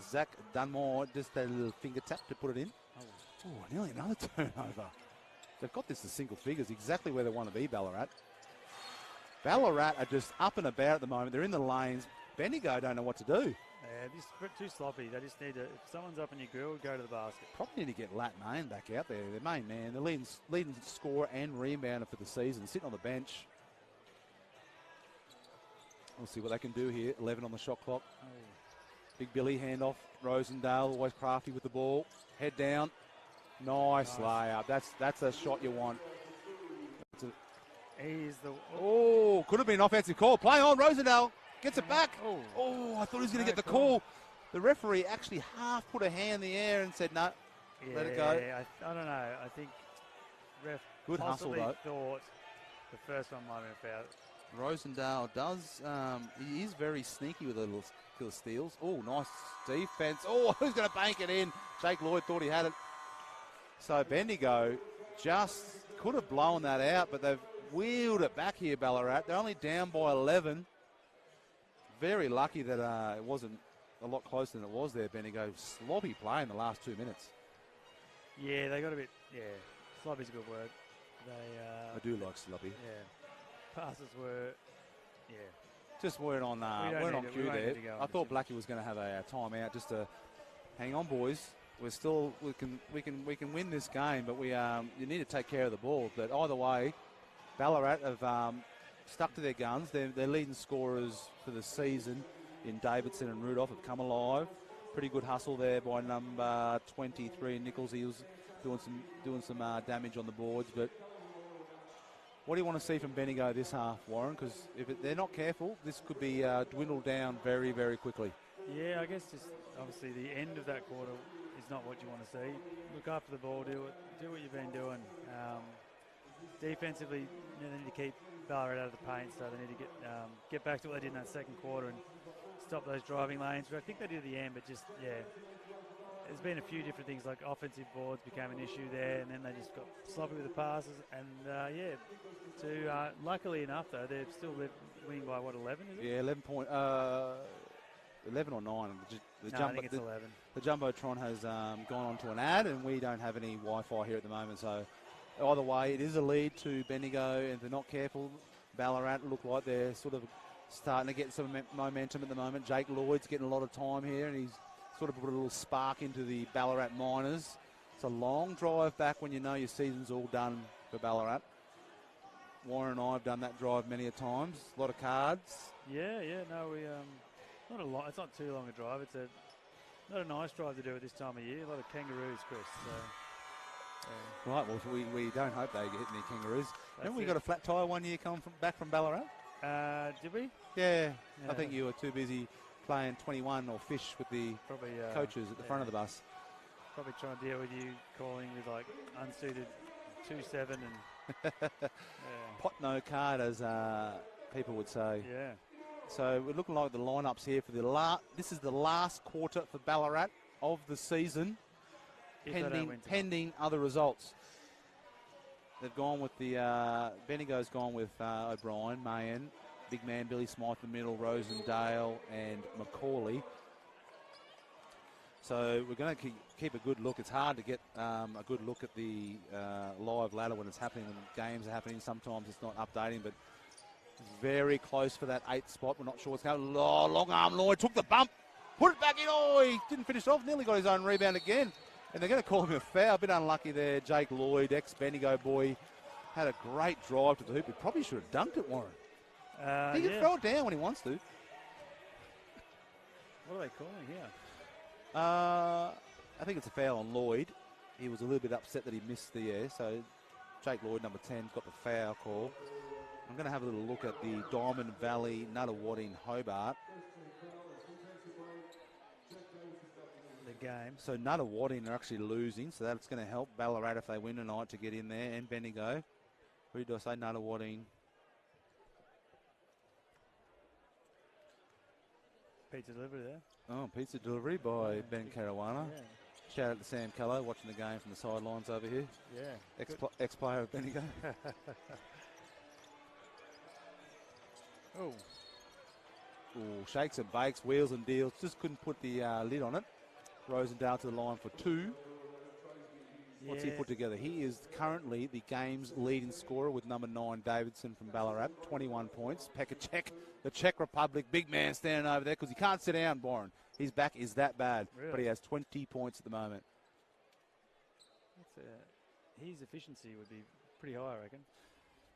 S1: Zach Dunmore. Just a little finger tap to put it in. Oh, nearly another turnover. They've got this to single figures, exactly where they want to be, Ballarat. Ballarat are just up and about at the moment. They're in the lanes. Bendigo don't know what to do.
S9: Yeah, this is too sloppy. They just need to, if someone's up in your grill, go to the basket.
S1: Probably need to get Lat Main back out there. Their main man, the leading scorer and rebounder for the season, sitting on the bench. We'll see what they can do here. 11 on the shot clock.
S9: Oh.
S1: Big Billy handoff. Rosendale, always crafty with the ball. Head down. Nice layup. That's a shot you want. Could have been an offensive call. Play on. Rosendale gets it back. I thought he was going to get the call. The referee actually half put a hand in the air and said, no, let it go.
S9: I don't know. I think ref
S1: good hustle, though.
S9: Thought the first one might have been fouled.
S1: Rosendale does, he is very sneaky with the little steals. Oh, nice defense. Oh, who's going to bank it in? Jake Lloyd thought he had it. So Bendigo just could have blown that out, but they've wheeled it back here, Ballarat. They're only down by 11. Very lucky that it wasn't a lot closer than it was there, Bendigo. Sloppy play in the last 2 minutes.
S9: Yeah, they got a bit, sloppy's a good word.
S1: I do like sloppy.
S9: Yeah. Passes were,
S1: just weren't on cue there. I thought Blackie was going to have a timeout just to hang on, boys. We can win this game, but you need to take care of the ball. But either way, Ballarat have stuck to their guns. Their leading scorers for the season in Davidson and Rudolph have come alive. Pretty good hustle there by number 23 Nichols. He was doing some damage on the boards. But what do you want to see from Bendigo this half, Warren? Because if they're not careful, this could be dwindled down very, very quickly.
S9: Yeah, I guess just obviously the end of that quarter is not what you want to see. Look after the ball, do what you've been doing. Defensively, they need to keep Ballarat out of the paint, so they need to get back to what they did in that second quarter and stop those driving lanes. But I think they did at the end, but just there's been a few different things, like offensive boards became an issue there, and then they just got sloppy with the passes. And, luckily enough, though, they're still winning by, 11, is it?
S1: Yeah, 11 or 9.
S9: I think it's 11.
S1: The Jumbotron has gone on to an ad, and we don't have any Wi-Fi here at the moment. So either way, it is a lead to Bendigo, and if they're not careful, Ballarat look like they're sort of starting to get some momentum at the moment. Jake Lloyd's getting a lot of time here, and he's sort of put a little spark into the Ballarat Miners. It's a long drive back when you know your season's all done for Ballarat. Warren and I have done that drive many a times. A lot of cards.
S9: Yeah, no, we not a lot. It's not too long a drive. It's not a nice drive to do at this time of year. A lot of kangaroos, Chris. So,
S1: right. Well, we don't hope they get any kangaroos. Remember we got a flat tyre one year coming back from Ballarat?
S9: Did we?
S1: Yeah. I think you were too busy playing 21 or fish with the coaches at the front of the bus.
S9: Probably trying to deal with you calling with like unsuited 2-7 and
S1: pot no card, as people would say.
S9: Yeah.
S1: So we're looking like the lineups here for this is the last quarter for Ballarat of the season, pending other results. They've gone with Bendigo's gone with O'Brien, Mayen, big man Billy Smythe in the middle, Rosendale and Macaulay. So we're going to keep a good look. It's hard to get a good look at the live ladder when it's happening, when games are happening. Sometimes it's not updating, but very close for that 8th spot. We're not sure what's going on. Oh, long arm Lloyd took the bump, put it back in. Oh, he didn't finish off, nearly got his own rebound again. And they're going to call him a foul. A bit unlucky there. Jake Lloyd, ex-Bendigo boy, had a great drive to the hoop. He probably should have dunked it, Warren. He can throw it down when he wants to.
S9: What are they calling here?
S1: I think it's a foul on Lloyd. He was a little bit upset that he missed the air. So Jake Lloyd, number 10, got the foul call. I'm going to have a little look at the Diamond Valley Nuttawading Hobart.
S9: The game.
S1: So Nuttawading are actually losing, so that's going to help Ballarat if they win tonight to get in there, and Bendigo. Who do I say? Nuttawading.
S9: Pizza delivery there.
S1: Oh, pizza delivery by Ben Caruana.
S9: Yeah.
S1: Shout out to Sam Callow watching the game from the sidelines over here.
S9: Yeah.
S1: Ex-player of Bendigo.
S9: Oh.
S1: Shakes and bakes, wheels and deals. Just couldn't put the lid on it. Rosendale to the line for 2. What's he put together? He is currently the game's leading scorer with number 9, Davidson from Ballarat, 21 points. Pekacek, the Czech Republic, big man standing over there because he can't sit down, Boren. His back is that bad,
S9: really?
S1: But he has 20 points at the moment.
S9: His efficiency would be pretty high, I reckon.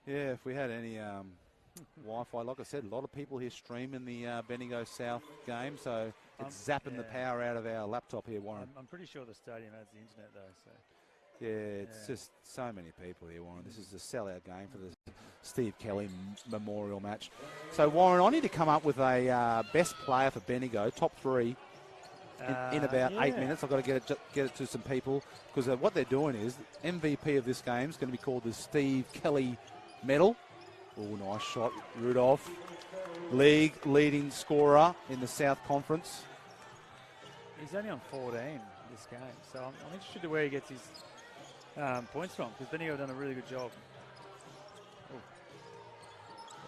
S1: Yeah, if we had any Wi-Fi, like I said, a lot of people here streaming the Bendigo South game, so it's zapping the power out of our laptop here, Warren.
S9: I'm pretty sure the stadium has the internet, though. So.
S1: Yeah, it's just so many people here, Warren. This is a sellout game for the Steve Kelly Memorial match. So, Warren, I need to come up with a best player for Bendigo, top 3, in about 8 minutes. I've got to get it to some people because what they're doing is MVP of this game is going to be called the Steve Kelly Medal. Oh, nice shot, Rudolph. League leading scorer in the South Conference.
S9: He's only on 14 this game, so I'm interested to where he gets his points from because Bendigo have done a really good job.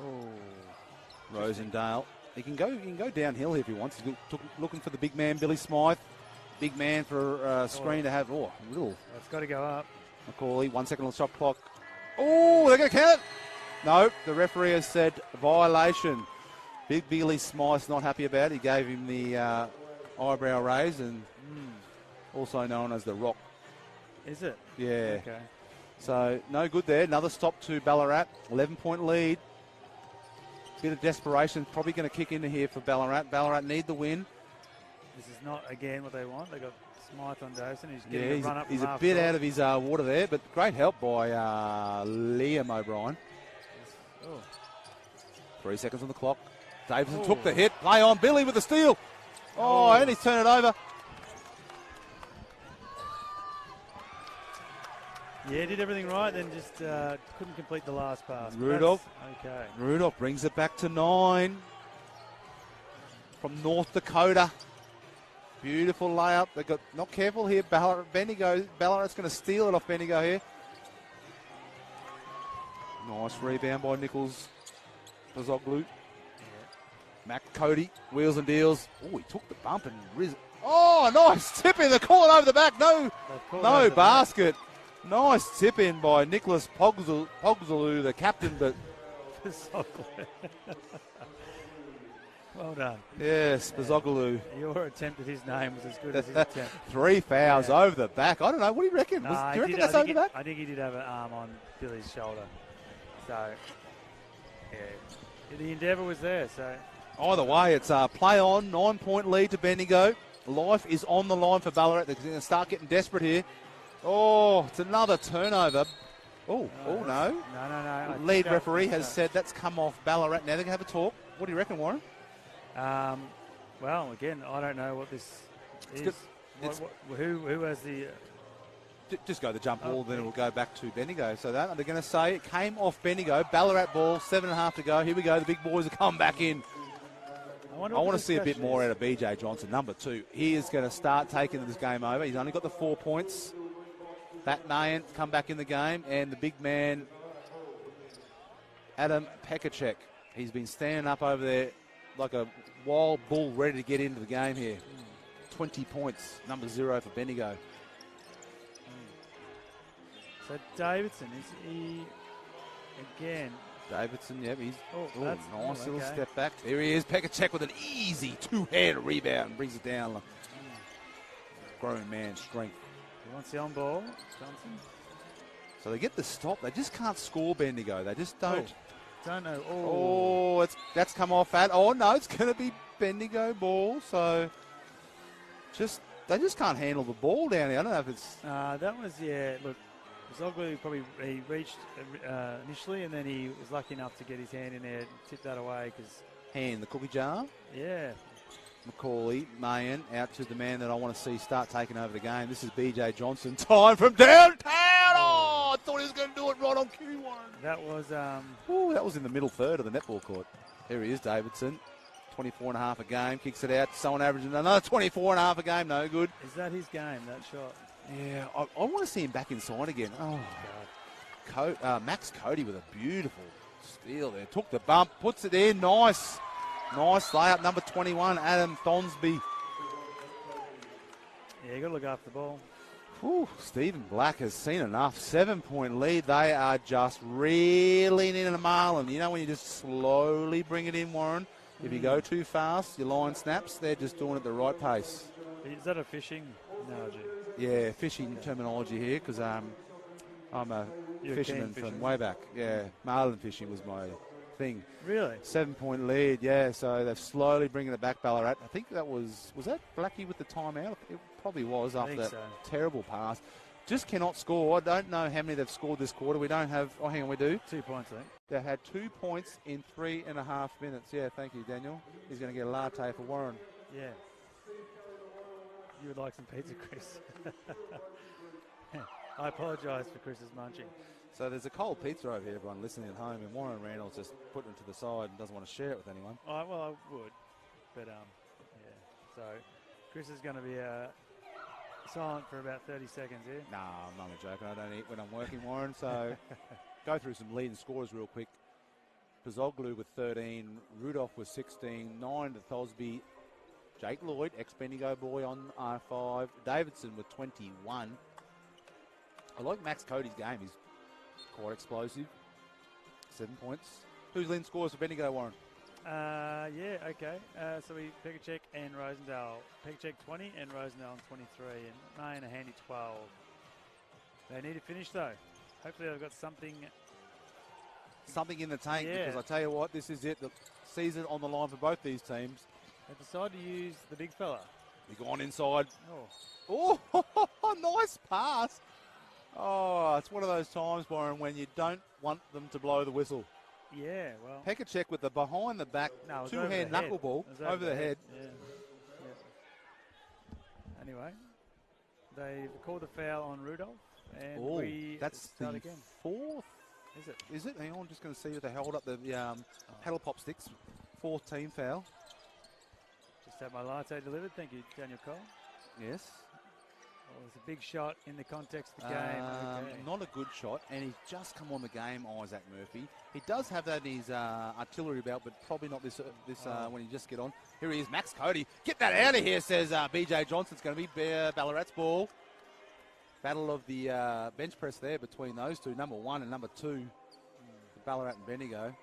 S9: Oh,
S1: Rosendale. He can go downhill if he wants. He's looking for the big man, Billy Smythe. Big man for a screen to have. Oh, little.
S9: It's got to go up.
S1: Macaulay, 1 second on the shot clock. Oh, they're going to count it. No, the referee has said violation. Big Billy Smythe's not happy about it. He gave him the eyebrow raise, and also known as the Rock.
S9: Is it?
S1: Yeah.
S9: Okay.
S1: So, no good there. Another stop to Ballarat. 11-point lead. Bit of desperation probably going to kick into here for Ballarat. Ballarat need the win.
S9: This is not, again, what they want. They got Smythe on Dawson. He's getting a run up.
S1: He's a bit out of his water there, but great help by Liam O'Brien.
S9: Oh.
S1: 3 seconds on the clock. Davidson took the hit. Play on. Billy with the steal. Oh, and he's turned it over.
S9: Yeah, did everything right, then just couldn't complete the last pass.
S1: Rudolph.
S9: Okay.
S1: Rudolph brings it back to 9 from North Dakota. Beautiful layup. They got not careful here. Bendigo. Ballarat's going to steal it off Bendigo here. Nice rebound by Nichols. Bazoglu. Mac Cody. Wheels and deals. Oh, he took the bump and oh, nice tip in the corner over the back. No basket. Nice tip in by Nicholas Pogzalu, the captain, but
S9: well done.
S1: Yes, Bazoglu.
S9: Your attempt at his name was as good as his attempt.
S1: 3 fouls over the back. I don't know. What do you reckon? Do you reckon that's over the back?
S9: I think he did have an arm on Billy's shoulder. So, yeah, the endeavour was there. So
S1: either way, it's play on. 9-point lead to Bendigo. Life is on the line for Ballarat. They're going to start getting desperate here. Oh, it's another turnover. No.
S9: No.
S1: Lead referee has said that's come off Ballarat. Now they're going to have a talk. What do you reckon, Warren?
S9: Well, again, I don't know what this is. Who has the...
S1: Just go the jump ball, then it will go back to Bendigo. So they're going to say it came off Bendigo. Ballarat ball, 7.5 to go. Here we go. The big boys are coming back in. I want to see a bit more out of BJ Johnson, number 2. He is going to start taking this game over. He's only got the 4 points. Bat Mayan come back in the game, and the big man, Adam Pekacek. He's been standing up over there like a wild bull ready to get into the game here. 20 points, number 0 for Bendigo.
S9: So Davidson, is he again?
S1: Davidson, yep, he's nice little
S9: okay.
S1: step back. There he is, Pekacek with an easy 2-hand rebound and brings it down. Grown man strength.
S9: He wants the on ball, Johnson.
S1: So they get the stop. They just can't score Bendigo. They just don't.
S9: Don't know.
S1: Oh, that's come off at. Oh no, it's going to be Bendigo ball. So they just can't handle the ball down here. I don't know if it's.
S9: That was Look, Zoglu probably he reached initially, and then he was lucky enough to get his hand in there and tip that away because.
S1: Hand the cookie jar.
S9: Yeah.
S1: Macaulay, Mayan, out to the man that I want to see start taking over the game. This is BJ Johnson. Time from downtown. Oh, I thought he was going to do it right on Q1.
S9: That was...
S1: that was in the middle third of the netball court. Here he is, Davidson. 24.5 a game. Kicks it out. Someone averaging another 24.5 a game. No good.
S9: Is that his game, that shot?
S1: Yeah, I want to see him back inside again. Oh, God. Max Cody with a beautiful steal there. Took the bump. Puts it in. Nice. Nice layup, number 21, Adam Thonsby.
S9: Yeah, you got to look after the ball.
S1: Ooh, Stephen Black has seen enough. 7-point lead. They are just reeling in a marlin. You know when you just slowly bring it in, Warren? If you go too fast, your line snaps. They're just doing it at the right pace.
S9: Is that a fishing analogy?
S1: Yeah, fishing terminology here because I'm a fisherman from way back. Yeah, marlin fishing was my thing.
S9: Really?
S1: 7-point lead, yeah. So they're slowly bringing it back, Ballarat. I think that was that Blackie with the timeout? It probably was after that terrible pass. Just cannot score. I don't know how many they've scored this quarter. We don't have, hang on, we do.
S9: 2 points, I think.
S1: They had 2 points in 3.5 minutes. Yeah, thank you, Daniel. He's going to get a latte for Warren.
S9: Yeah. You would like some pizza, Chris. I apologise for Chris's munching.
S1: So there's a cold pizza over here, everyone listening at home, and Warren Randall's just putting it to the side and doesn't want to share it with anyone.
S9: Well, I would, but yeah. So Chris is going to be silent for about 30 seconds here.
S1: Nah, I'm only joking. I don't eat when I'm working, Warren. So go through some leading scores real quick. Pazoglu with 13, Rudolph with 16, 9 to Thosby, Jake Lloyd, ex-Bendigo boy on R5, Davidson with 21. I like Max Cody's game. He's quite explosive. 7 points. Who's leading scores for Bendigo, Warren?
S9: Yeah, okay. So we Pekacek and Rosendale. Pekacek 20 and Rosendale on 23. And Mayan a handy 12. They need to finish, though. Hopefully they've got something
S1: in the tank, because I tell you what, this is it. The season on the line for both these teams.
S9: They decide to use the big fella.
S1: He's gone inside. Oh, nice pass. Oh, it's one of those times, Warren, when you don't want them to blow the whistle.
S9: Yeah, well.
S1: Pekacek with the behind-the-back two-hand knuckleball over the head.
S9: Yeah. Anyway, they've called the foul on Rudolph, and
S1: that's the
S9: again.
S1: Fourth.
S9: Is it?
S1: Is it? Hang on, I'm just going to see if they held up the paddle pop sticks. Fourth team foul.
S9: Just had my latte delivered. Thank you, Daniel Cole.
S1: Yes.
S9: Oh, it's a big shot in the context of the game. Okay.
S1: Not a good shot, and he's just come on the game, Isaac Murphy. He does have that in his artillery belt, but probably not this when he just get on. Here he is, Max Cody. Get that out of here, says BJ Johnson. It's going to be Ballarat's ball. Battle of the bench press there between those two, number 1 and number 2, Ballarat and Bendigo.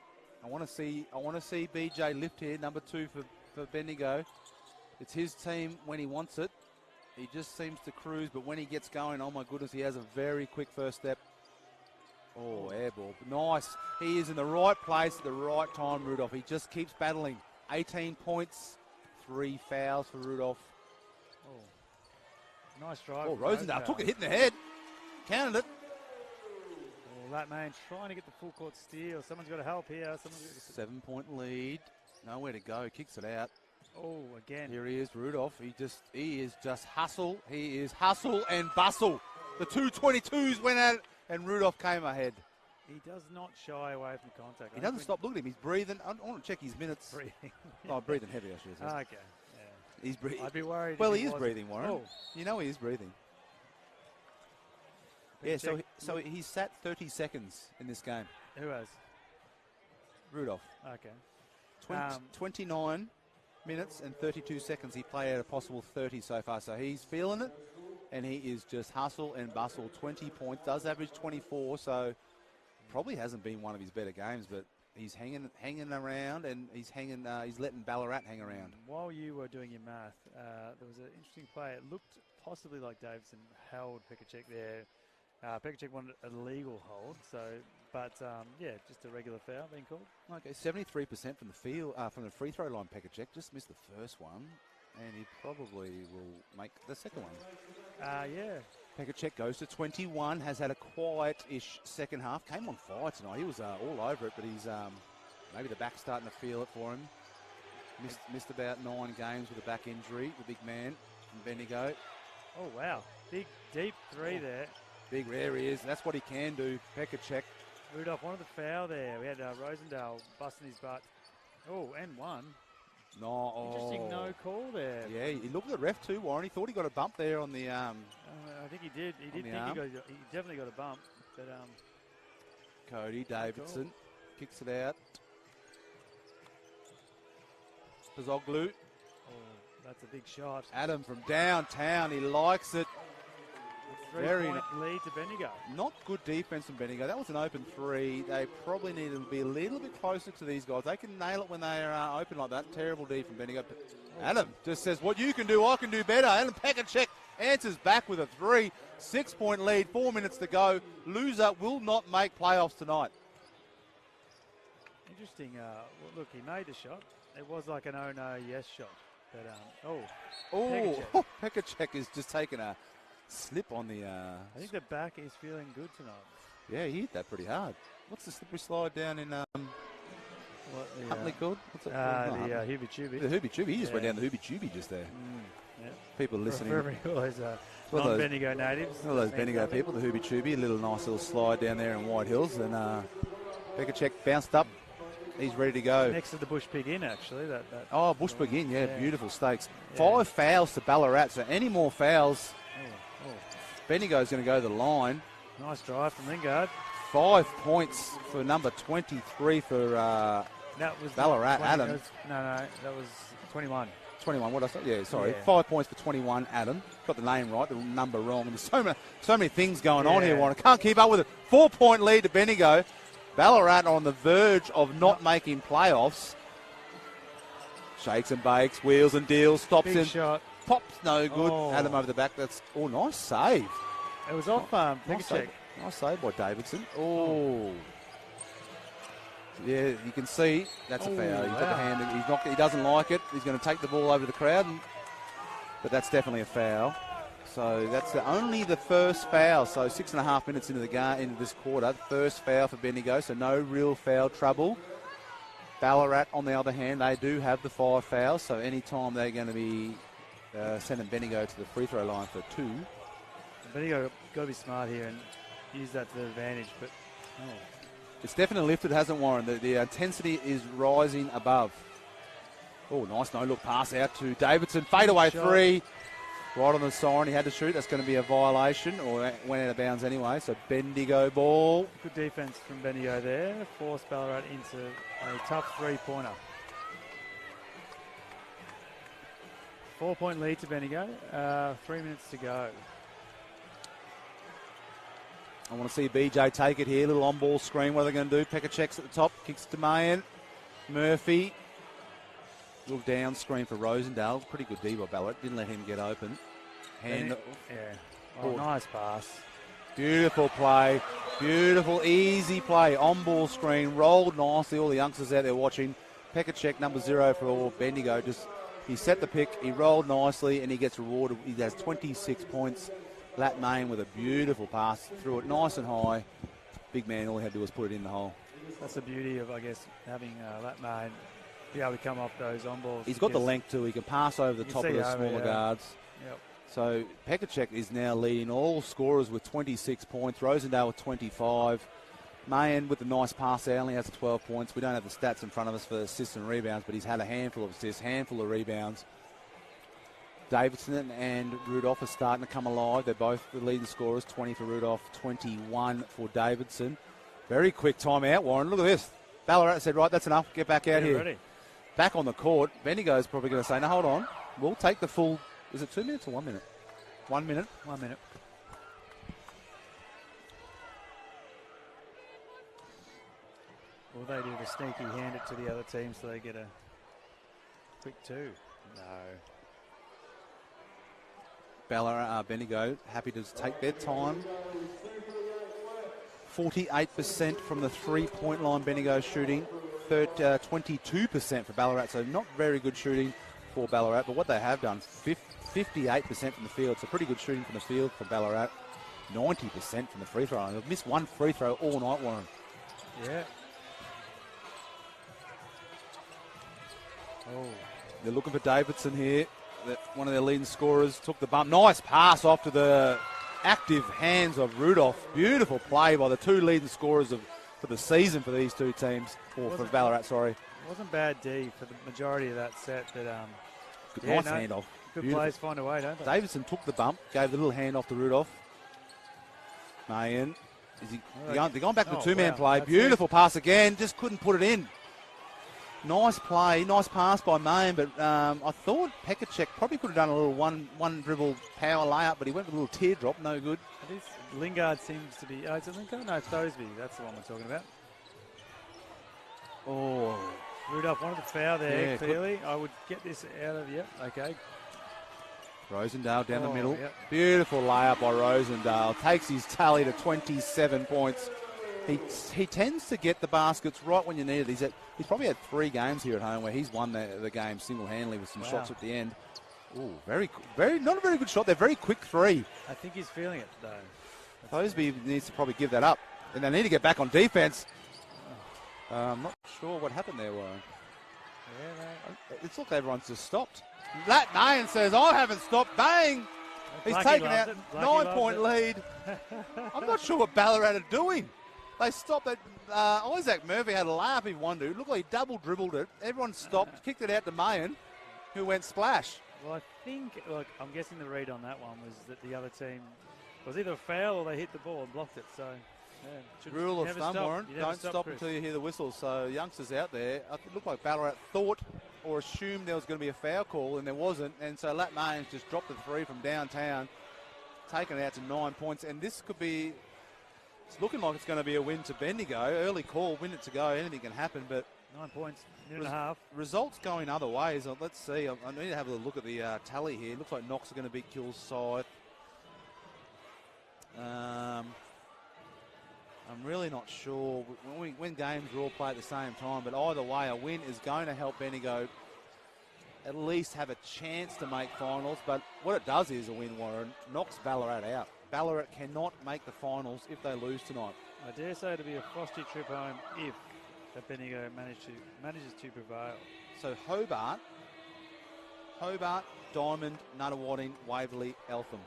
S1: I want to see BJ lift here, number 2 for Bendigo. It's his team when he wants it. He just seems to cruise, but when he gets going, oh my goodness, he has a very quick first step. Oh, air ball. Nice. He is in the right place at the right time, Rudolph. He just keeps battling. 18 points, 3 fouls for Rudolph.
S9: Oh, nice drive.
S1: Oh, Rosendale took it, hit in the head. Counted it.
S9: Oh, that man trying to get the full court steal. Someone's got to help here.
S1: 7-point lead. Nowhere to go. Kicks it out.
S9: Oh, again.
S1: Here he is, Rudolph. He is just hustle. He is hustle and bustle. The 222s went at it, and Rudolph came ahead.
S9: He does not shy away from contact.
S1: He doesn't stop. Look at him. He's breathing. I want to check his minutes.
S9: Breathing.
S1: Oh, breathing heavy, I should say.
S9: Okay. Yeah.
S1: He's breathing.
S9: I'd be worried.
S1: Well,
S9: if
S1: he is
S9: wasn't.
S1: breathing, Warren.
S9: Oh.
S1: You know he is breathing. Yeah, so he's sat 30 seconds in this game.
S9: Who has?
S1: Rudolph.
S9: Okay.
S1: 29 minutes and 32 seconds. He played at a possible 30 so far. So he's feeling it, and he is just hustle and bustle. 20 points. Does average 24, so probably hasn't been one of his better games, but he's hanging around, and he's letting Ballarat hang around.
S9: While you were doing your math, there was an interesting play. It looked possibly like Davidson held Pekacek there. Pekacek wanted a legal hold, but just a regular foul being called.
S1: Okay, 73% from the field, from the free throw line. Pekacek just missed the first one, and he probably will make the second one. Pekacek goes to 21. Has had a quiet-ish second half. Came on fire tonight. He was all over it, but he's maybe the back's starting to feel it for him. Missed about 9 games with a back injury. The big man from Bendigo.
S9: Oh wow, big deep three there.
S1: Big rare he is. That's what he can do. Pekacek.
S9: Rudolph wanted the foul there. We had Rosendale busting his butt. Oh, and one.
S1: No.
S9: Interesting no call there.
S1: Yeah, he looked at the ref too, Warren. He thought he got a bump there on the
S9: I think he did. He definitely got a bump. But
S1: Cody Davidson kicks it out. Pazoglu.
S9: Oh, that's a big shot.
S1: Adam from downtown. He likes it.
S9: Three-point lead to Bendigo.
S1: Not good defense from Bendigo. That was an open 3. They probably need to be a little bit closer to these guys. They can nail it when they are open like that. Terrible D from Bendigo. Adam just says, what you can do, I can do better. Adam Pekacek answers back with a 3. 6-point lead, 4 minutes to go. Loser will not make playoffs tonight.
S9: Interesting. Look, he made the shot. It was like an oh-no-yes shot. But,
S1: Pekacek is just taking a slip on the...
S9: I think the back is feeling good tonight.
S1: Yeah, he hit that pretty hard. What's the slippery slide down in Huntley called? What's it called?
S9: The Hooby-Chooby.
S1: The Hooby-Chooby. He just went down the Hooby-Chooby just there.
S9: Yeah.
S1: People listening.
S9: All those non-Bendigo natives.
S1: All those Bendigo people, the Hooby-Chooby. A nice little slide down there in White Hills. And Pekacek bounced up. He's ready to go.
S9: Next to the Bush Pig Inn, actually.
S1: Bush Pig Inn, yeah. Beautiful steaks. 5 fouls to Ballarat. So any more fouls... Bendigo's going to go to the line.
S9: Nice drive from Lingard.
S1: 5 points for number 23 for Ballarat, Adam.
S9: No, that was 21.
S1: 21, what did I say? Yeah, sorry.
S9: Yeah.
S1: 5 points for 21, Adam. Got the name right, the number wrong. And there's so many things going on here, Warren. I can't keep up with it. 4-point lead to Bendigo. Ballarat on the verge of not making playoffs. Shakes and bakes, wheels and deals, stops
S9: Big
S1: in.
S9: Shot.
S1: Pops, no good. Adam over the back. That's nice save.
S9: It was off Pekacek.
S1: Nice save by Davidson. Oh. Yeah, you can see that's a foul. He's got the hand. He doesn't like it. He's going to take the ball over to the crowd. But that's definitely a foul. So that's only the first foul. So 6.5 minutes into the game, into this quarter. First foul for Bendigo. So no real foul trouble. Ballarat, on the other hand, they do have the 5 fouls. So any time they're going to be sending Bendigo to the free throw line for 2.
S9: Bendigo got to be smart here and use that to their advantage. But
S1: it's definitely lifted, hasn't Warren? The intensity is rising above. Oh, nice no-look pass out to Davidson. Fadeaway three. Right on the siren, he had to shoot. That's going to be a violation, or went out of bounds anyway. So Bendigo ball.
S9: Good defence from Bendigo there. Forced Ballarat into a tough three-pointer. 4-point lead to Bendigo. 3 minutes to go.
S1: I want to see BJ take it here. Little on-ball screen. What are they going to do? Pecker checks at the top. Kicks to Mayan. Murphy. Little down screen for Rosendale. Pretty good D by Ballarat. Didn't let him get open. Hand.
S9: Yeah. Oh, nice pass.
S1: Beautiful play. Beautiful, easy play. On-ball screen. Rolled nicely. All the youngsters out there watching. Pecker check number 0 for Bendigo. He set the pick. He rolled nicely and he gets rewarded. He has 26 points. Lat Main with a beautiful pass. Threw it nice and high. Big man, all he had to do was put it in the hole.
S9: That's the beauty of, I guess, having Lat Main be able to come off those on balls.
S1: He's got the length too. He can pass over the top of the smaller guards.
S9: Yep.
S1: So Pekacek is now leading all scorers with 26 points. Rosendale with 25. Mayan with a nice pass there only has 12 points. We don't have the stats in front of us for assists and rebounds, but he's had a handful of assists, handful of rebounds. Davidson and Rudolph are starting to come alive. They're both the leading scorers, 20 for Rudolph, 21 for Davidson. Very quick timeout, Warren. Look at this. Ballarat said, right, that's enough. Get back out here.
S9: Ready.
S1: Back on the court. Bendigo's probably going to say, no, hold on. We'll take the full, is it 2 minutes or 1 minute? 1 minute.
S9: 1 minute. Will they do the sneaky hand it to the other team so they get a quick 2? No.
S1: Bendigo happy to take their time. 48% from the three-point line, Bendigo shooting. 22% for Ballarat, so not very good shooting for Ballarat, but what they have done, 58% from the field, so pretty good shooting from the field for Ballarat. 90% from the free throw line. They've missed one free throw all night, Warren.
S9: Yeah. Oh.
S1: They're looking for Davidson here. One of their leading scorers took the bump. Nice pass off to the active hands of Rudolph. Beautiful play by the two leading scorers for the season for these two teams, or for Ballarat, sorry.
S9: It wasn't bad D for the majority of that set, but
S1: nice handoff.
S9: Good
S1: Beautiful.
S9: players find a way, don't they?
S1: Davidson took the bump, gave the little hand off to Rudolph. Mayan, they're going back to the two-man play. Beautiful pass again, just couldn't put it in. Nice play, nice pass by Mayan, but I thought Pekacek probably could have done a little one dribble power layup, but he went with a little teardrop, no good.
S9: Lingard seems to be, is it Lingard? No, Thosby, that's the one we're talking about.
S1: Oh.
S9: Rudolph wanted the foul there, clearly. I would get this out of, okay.
S1: Rosendale down the middle. Yep. Beautiful layup by Rosendale. Takes his tally to 27 points. He tends to get the baskets right when you need it. He's probably had 3 games here at home where he's won the game single-handedly with some shots at the end. Ooh, not a very good shot. They're very quick 3.
S9: I think he's feeling it, though.
S1: Thosby needs to probably give that up. And they need to get back on defense. I'm not sure what happened there, Warren.
S9: Yeah,
S1: it's like everyone's just stopped. Lat Mayan says, I haven't stopped. Bang! He's taken out 9-point lead. I'm not sure what Ballarat are doing. They stopped it. Isaac Murphy had a laugh he wanted to. It looked like he double dribbled it. Everyone stopped, kicked it out to Mayan, who went splash.
S9: Well, I think, I'm guessing the read on that one was that the other team was either a foul or they hit the ball and blocked it. So,
S1: rule of thumb, Warren, don't stop until you hear the whistle. So, youngsters out there, it looked like Ballarat thought or assumed there was going to be a foul call, and there wasn't. And so, Lat Mayan just dropped the 3 from downtown, taken it out to 9 points. And this could be... It's looking like it's going to be a win to Bendigo. Early call, win it to go. Anything can happen, but
S9: 9 points, minute and a half.
S1: Results going other ways. Let's see. I need to have a look at the tally here. Looks like Knox are going to beat Kilsyth. I'm really not sure when games are all played at the same time, but either way, a win is going to help Bendigo at least have a chance to make finals. But what it does is a win, Warren, knocks Ballarat out. Ballarat cannot make the finals if they lose tonight.
S9: I dare say it'll be a frosty trip home if Bendigo manages to prevail.
S1: So Hobart, Diamond, Nunawading, Waverley, Eltham.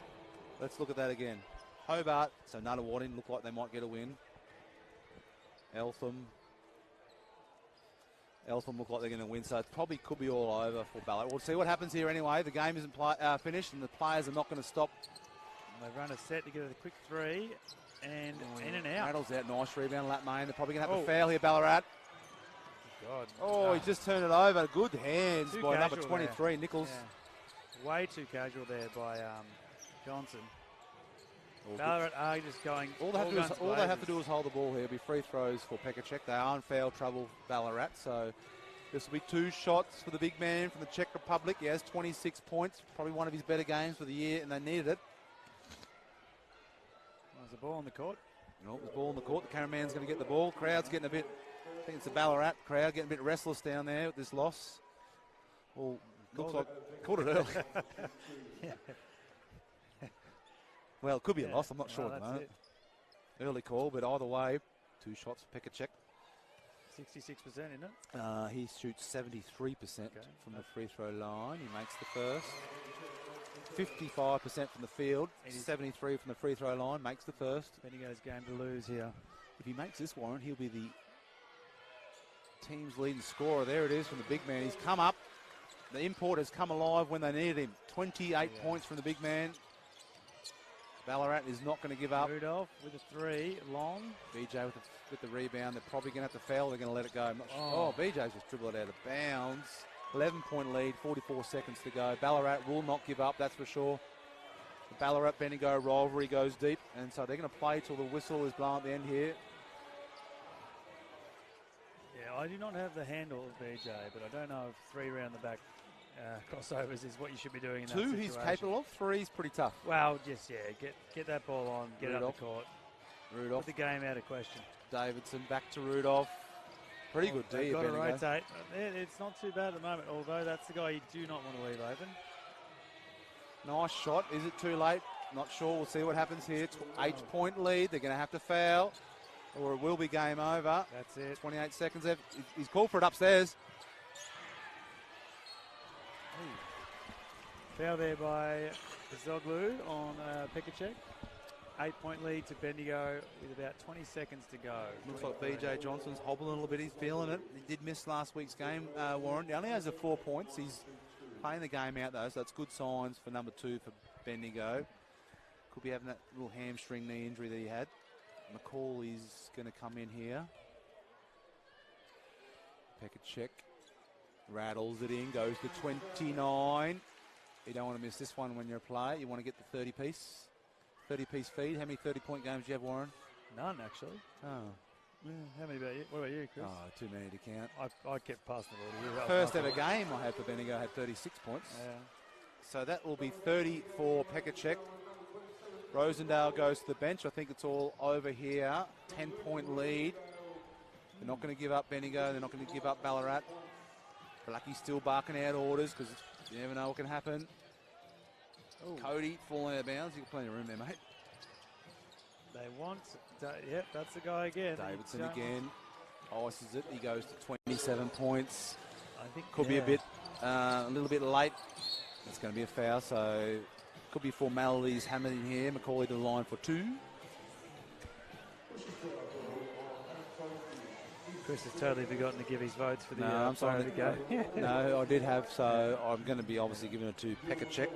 S1: Let's look at that again. Hobart, so Nunawading look like they might get a win. Eltham, Eltham look like they're going to win, so it probably could be all over for Ballarat. We'll see what happens here anyway. The game isn't finished, and the players are not going to stop.
S9: And they run a set to get a quick three, and in and out.
S1: Rattles out, nice rebound, Lat Main. They're probably going to have to foul here, Ballarat.
S9: God.
S1: Oh,
S9: no.
S1: He just turned it over. Good hands
S9: Too
S1: by number
S9: casual
S1: 23,
S9: there.
S1: Nichols.
S9: Yeah. Way too casual there by Johnson. Ballarat are just going.
S1: All they have to do is hold the ball here. It'll be free throws for Pekacek. They are in foul trouble, Ballarat. So this will be 2 shots for the big man from the Czech Republic. He has 26 points. Probably one of his better games for the year, and they needed it.
S9: There's a ball on the court.
S1: No, there's a ball on the court. The cameraman's going to get the ball. Crowd's getting a bit. I think it's the Ballarat crowd getting a bit restless down there with this loss. Well, looks like called it early.
S9: Yeah.
S1: Well, it could be a loss. I'm not sure
S9: Well,
S1: at the
S9: that's
S1: moment. Early call, but either way, 2 shots for Pekacek.
S9: 66%, isn't it?
S1: He shoots 73% from the free throw line. He makes the first. 55% from the field. 73 from the free throw line. Makes the first.
S9: Bendigo's game to lose here.
S1: If he makes this, Warren, he'll be the team's leading scorer. There it is from the big man. He's come up. The import has come alive when they needed him. 28 points from the big man. Ballarat is not going to give up.
S9: Rudolph with a 3, long.
S1: BJ with the rebound. They're probably going to have to foul. They're going to let it go. BJ's just dribbled it out of bounds. 11-point lead, 44 seconds to go. Ballarat will not give up, that's for sure. The Ballarat-Bendigo rivalry goes deep, and so they're going to play till the whistle is blown at the end here.
S9: Yeah, I do not have the handle of BJ, but I don't know if 3 round the back crossovers is what you should be doing in that
S1: 2
S9: situation.
S1: he's capable of, 3 is pretty tough.
S9: Well, just, get that ball on, get it up the court.
S1: Rudolph.
S9: Put the game out of question.
S1: Davidson back to Rudolph. Pretty good D.
S9: Got to rotate. It's not too bad at the moment, although that's the guy you do not want to leave open.
S1: Nice shot. Is it too late? Not sure. We'll see what happens here. 8-point lead. They're going to have to foul, or it will be game over.
S9: That's it.
S1: 28 seconds left. He's called for it upstairs.
S9: Foul there by Zoglu on Pekacek. 8-point lead to Bendigo with about 20 seconds to go.
S1: Looks like BJ Johnson's hobbling a little bit. He's feeling it. He did miss last week's game, Warren. He only has 4 points. He's playing the game out, though, so that's good signs for number 2 for Bendigo. Could be having that little hamstring knee injury that he had. McCauley's going to come in here. Pekacek rattles it in, goes to 29. You don't want to miss this one when you're a player. You want to get the 30-piece. 30-piece feed. How many 30-point games do you have, Warren?
S9: None, actually.
S1: Oh.
S9: Yeah, how many about you? What about you, Chris?
S1: Oh, too many to count.
S9: I kept passing the ball to you.
S1: First ever game I had for Bendigo had 36 points.
S9: Yeah.
S1: So that will be 30 for Pekacek. Rosendale goes to the bench. I think it's all over here. 10-point lead. They're not going to give up Bendigo. They're not going to give up Ballarat. Blacky's still barking out orders because you never know what can happen. Ooh. Cody falling out of bounds. You've got plenty of room there, mate.
S9: They want, yep, that's the guy again.
S1: Davidson again. Ices it. He goes to 27 points.
S9: I think
S1: could be a little bit late. It's going to be a foul, so could be formalities hammered in here. Macaulay to the line for 2.
S9: Chris has totally forgotten to give his votes for the
S1: I'm sorry
S9: to go.
S1: No, I did have, so I'm going to be obviously giving it to Pekacek.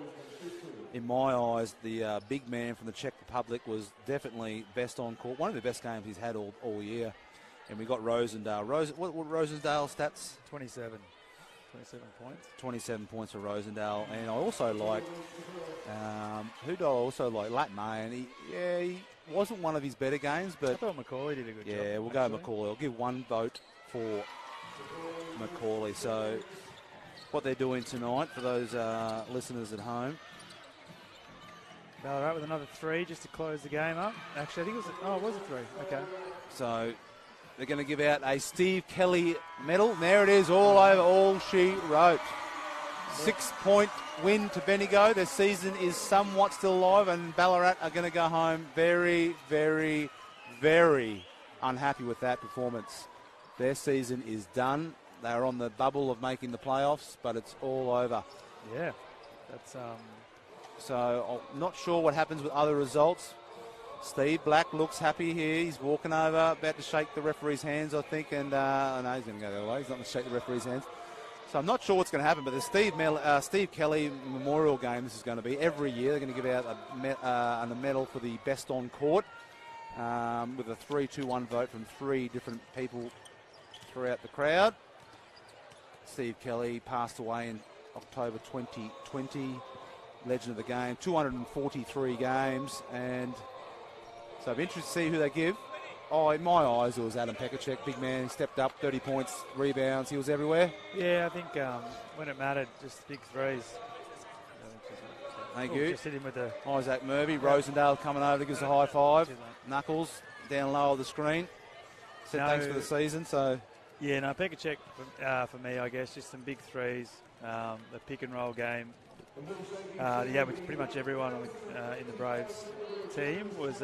S1: In my eyes, the big man from the Czech Republic was definitely best on court. One of the best games he's had all year. And we got Rosendale. What Rosendale stats?
S9: 27 points.
S1: 27 points for Rosendale. And I also like, who do I also like? Lat Main. He wasn't one of his better games, but
S9: I thought Macaulay did a good job.
S1: Yeah, we'll go Macaulay. I'll give 1 vote for Macaulay. So what they're doing tonight for those listeners at home.
S9: Ballarat with another 3 just to close the game up. Actually, I think it was a 3. Okay.
S1: So they're going to give out a Steve Kelly medal. And there it is, all over, all she wrote. 6-point win to Bendigo. Their season is somewhat still alive, and Ballarat are going to go home very, very, very unhappy with that performance. Their season is done. They are on the bubble of making the playoffs, but it's all over.
S9: Yeah, that's
S1: So I'm not sure what happens with other results. Steve Black looks happy here. He's walking over, about to shake the referee's hands, I think. And I know he's going to go the other way. He's not going to shake the referee's hands. So I'm not sure what's going to happen, but the Steve Kelly Memorial Game, this is going to be every year. They're going to give out a medal for the best on court with a 3-2-1 vote from 3 different people throughout the crowd. Steve Kelly passed away in October 2020, legend of the game, 243 games, and so I'm interested to see who they give. Oh, in my eyes, it was Adam Pekacek, big man. He stepped up, 30 points, rebounds. He was everywhere.
S9: Yeah, I think when it mattered, just big threes.
S1: Thank you.
S9: Just hit him with the
S1: Isaac Murphy, Rosendale coming over, gives a high five. Knuckles down low of the screen. Said thanks for the season. So
S9: yeah, no, Pekacek for me, I guess, just some big threes. The pick and roll game. With pretty much everyone in the Braves team was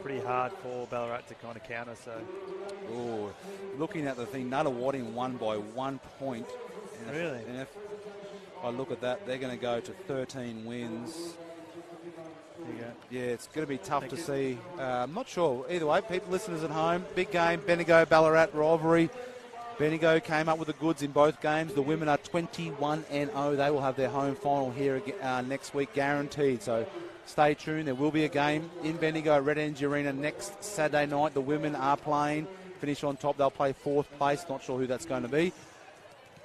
S9: pretty hard for Ballarat to kind of counter. So,
S1: looking at the thing, Nuttawading won by 1 point.
S9: Really?
S1: And if I look at that, they're going to go to 13 wins.
S9: There you go.
S1: Yeah, it's going to be tough to see. I'm not sure. Either way, people, listeners at home, big game, Bendigo Ballarat rivalry. Bendigo came up with the goods in both games. The women are 21-0. They will have their home final here next week, guaranteed. So stay tuned. There will be a game in Bendigo at Red Energy Arena next Saturday night. The women are playing. Finish on top. They'll play 4th place. Not sure who that's going to be.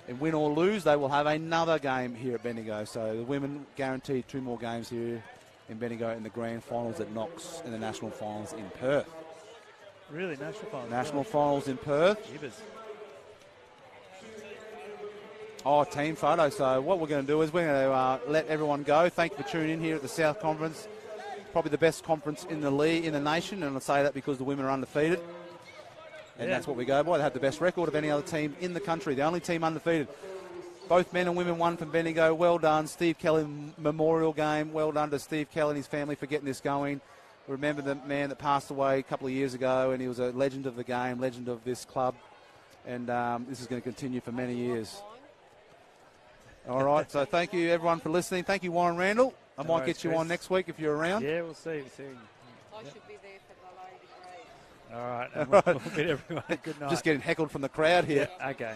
S1: And win or lose, they will have another game here at Bendigo. So the women guaranteed 2 more games here in Bendigo in the grand finals at Knox and the national finals in Perth.
S9: Really, national finals?
S1: National finals in Perth.
S9: Jibbers.
S1: Oh, team photo. So what we're going to do is we're going to let everyone go. Thank you for tuning in here at the South Conference. Probably the best conference in the league, in the nation, and I say that because the women are undefeated. And that's what we go by. They have the best record of any other team in the country. The only team undefeated. Both men and women won from Bendigo. Well done. Steve Kelly Memorial Game. Well done to Steve Kelly and his family for getting this going. Remember the man that passed away a couple of years ago, and he was a legend of the game, legend of this club. And this is going to continue for many years. All right, so thank you, everyone, for listening. Thank you, Warren Randall. I might get you on next week if you're around.
S9: Yeah, we'll see.
S11: I should be there for the lady grade.
S9: All right, and we'll bid everyone a good night.
S1: Just getting heckled from the crowd here.
S9: Yeah, okay.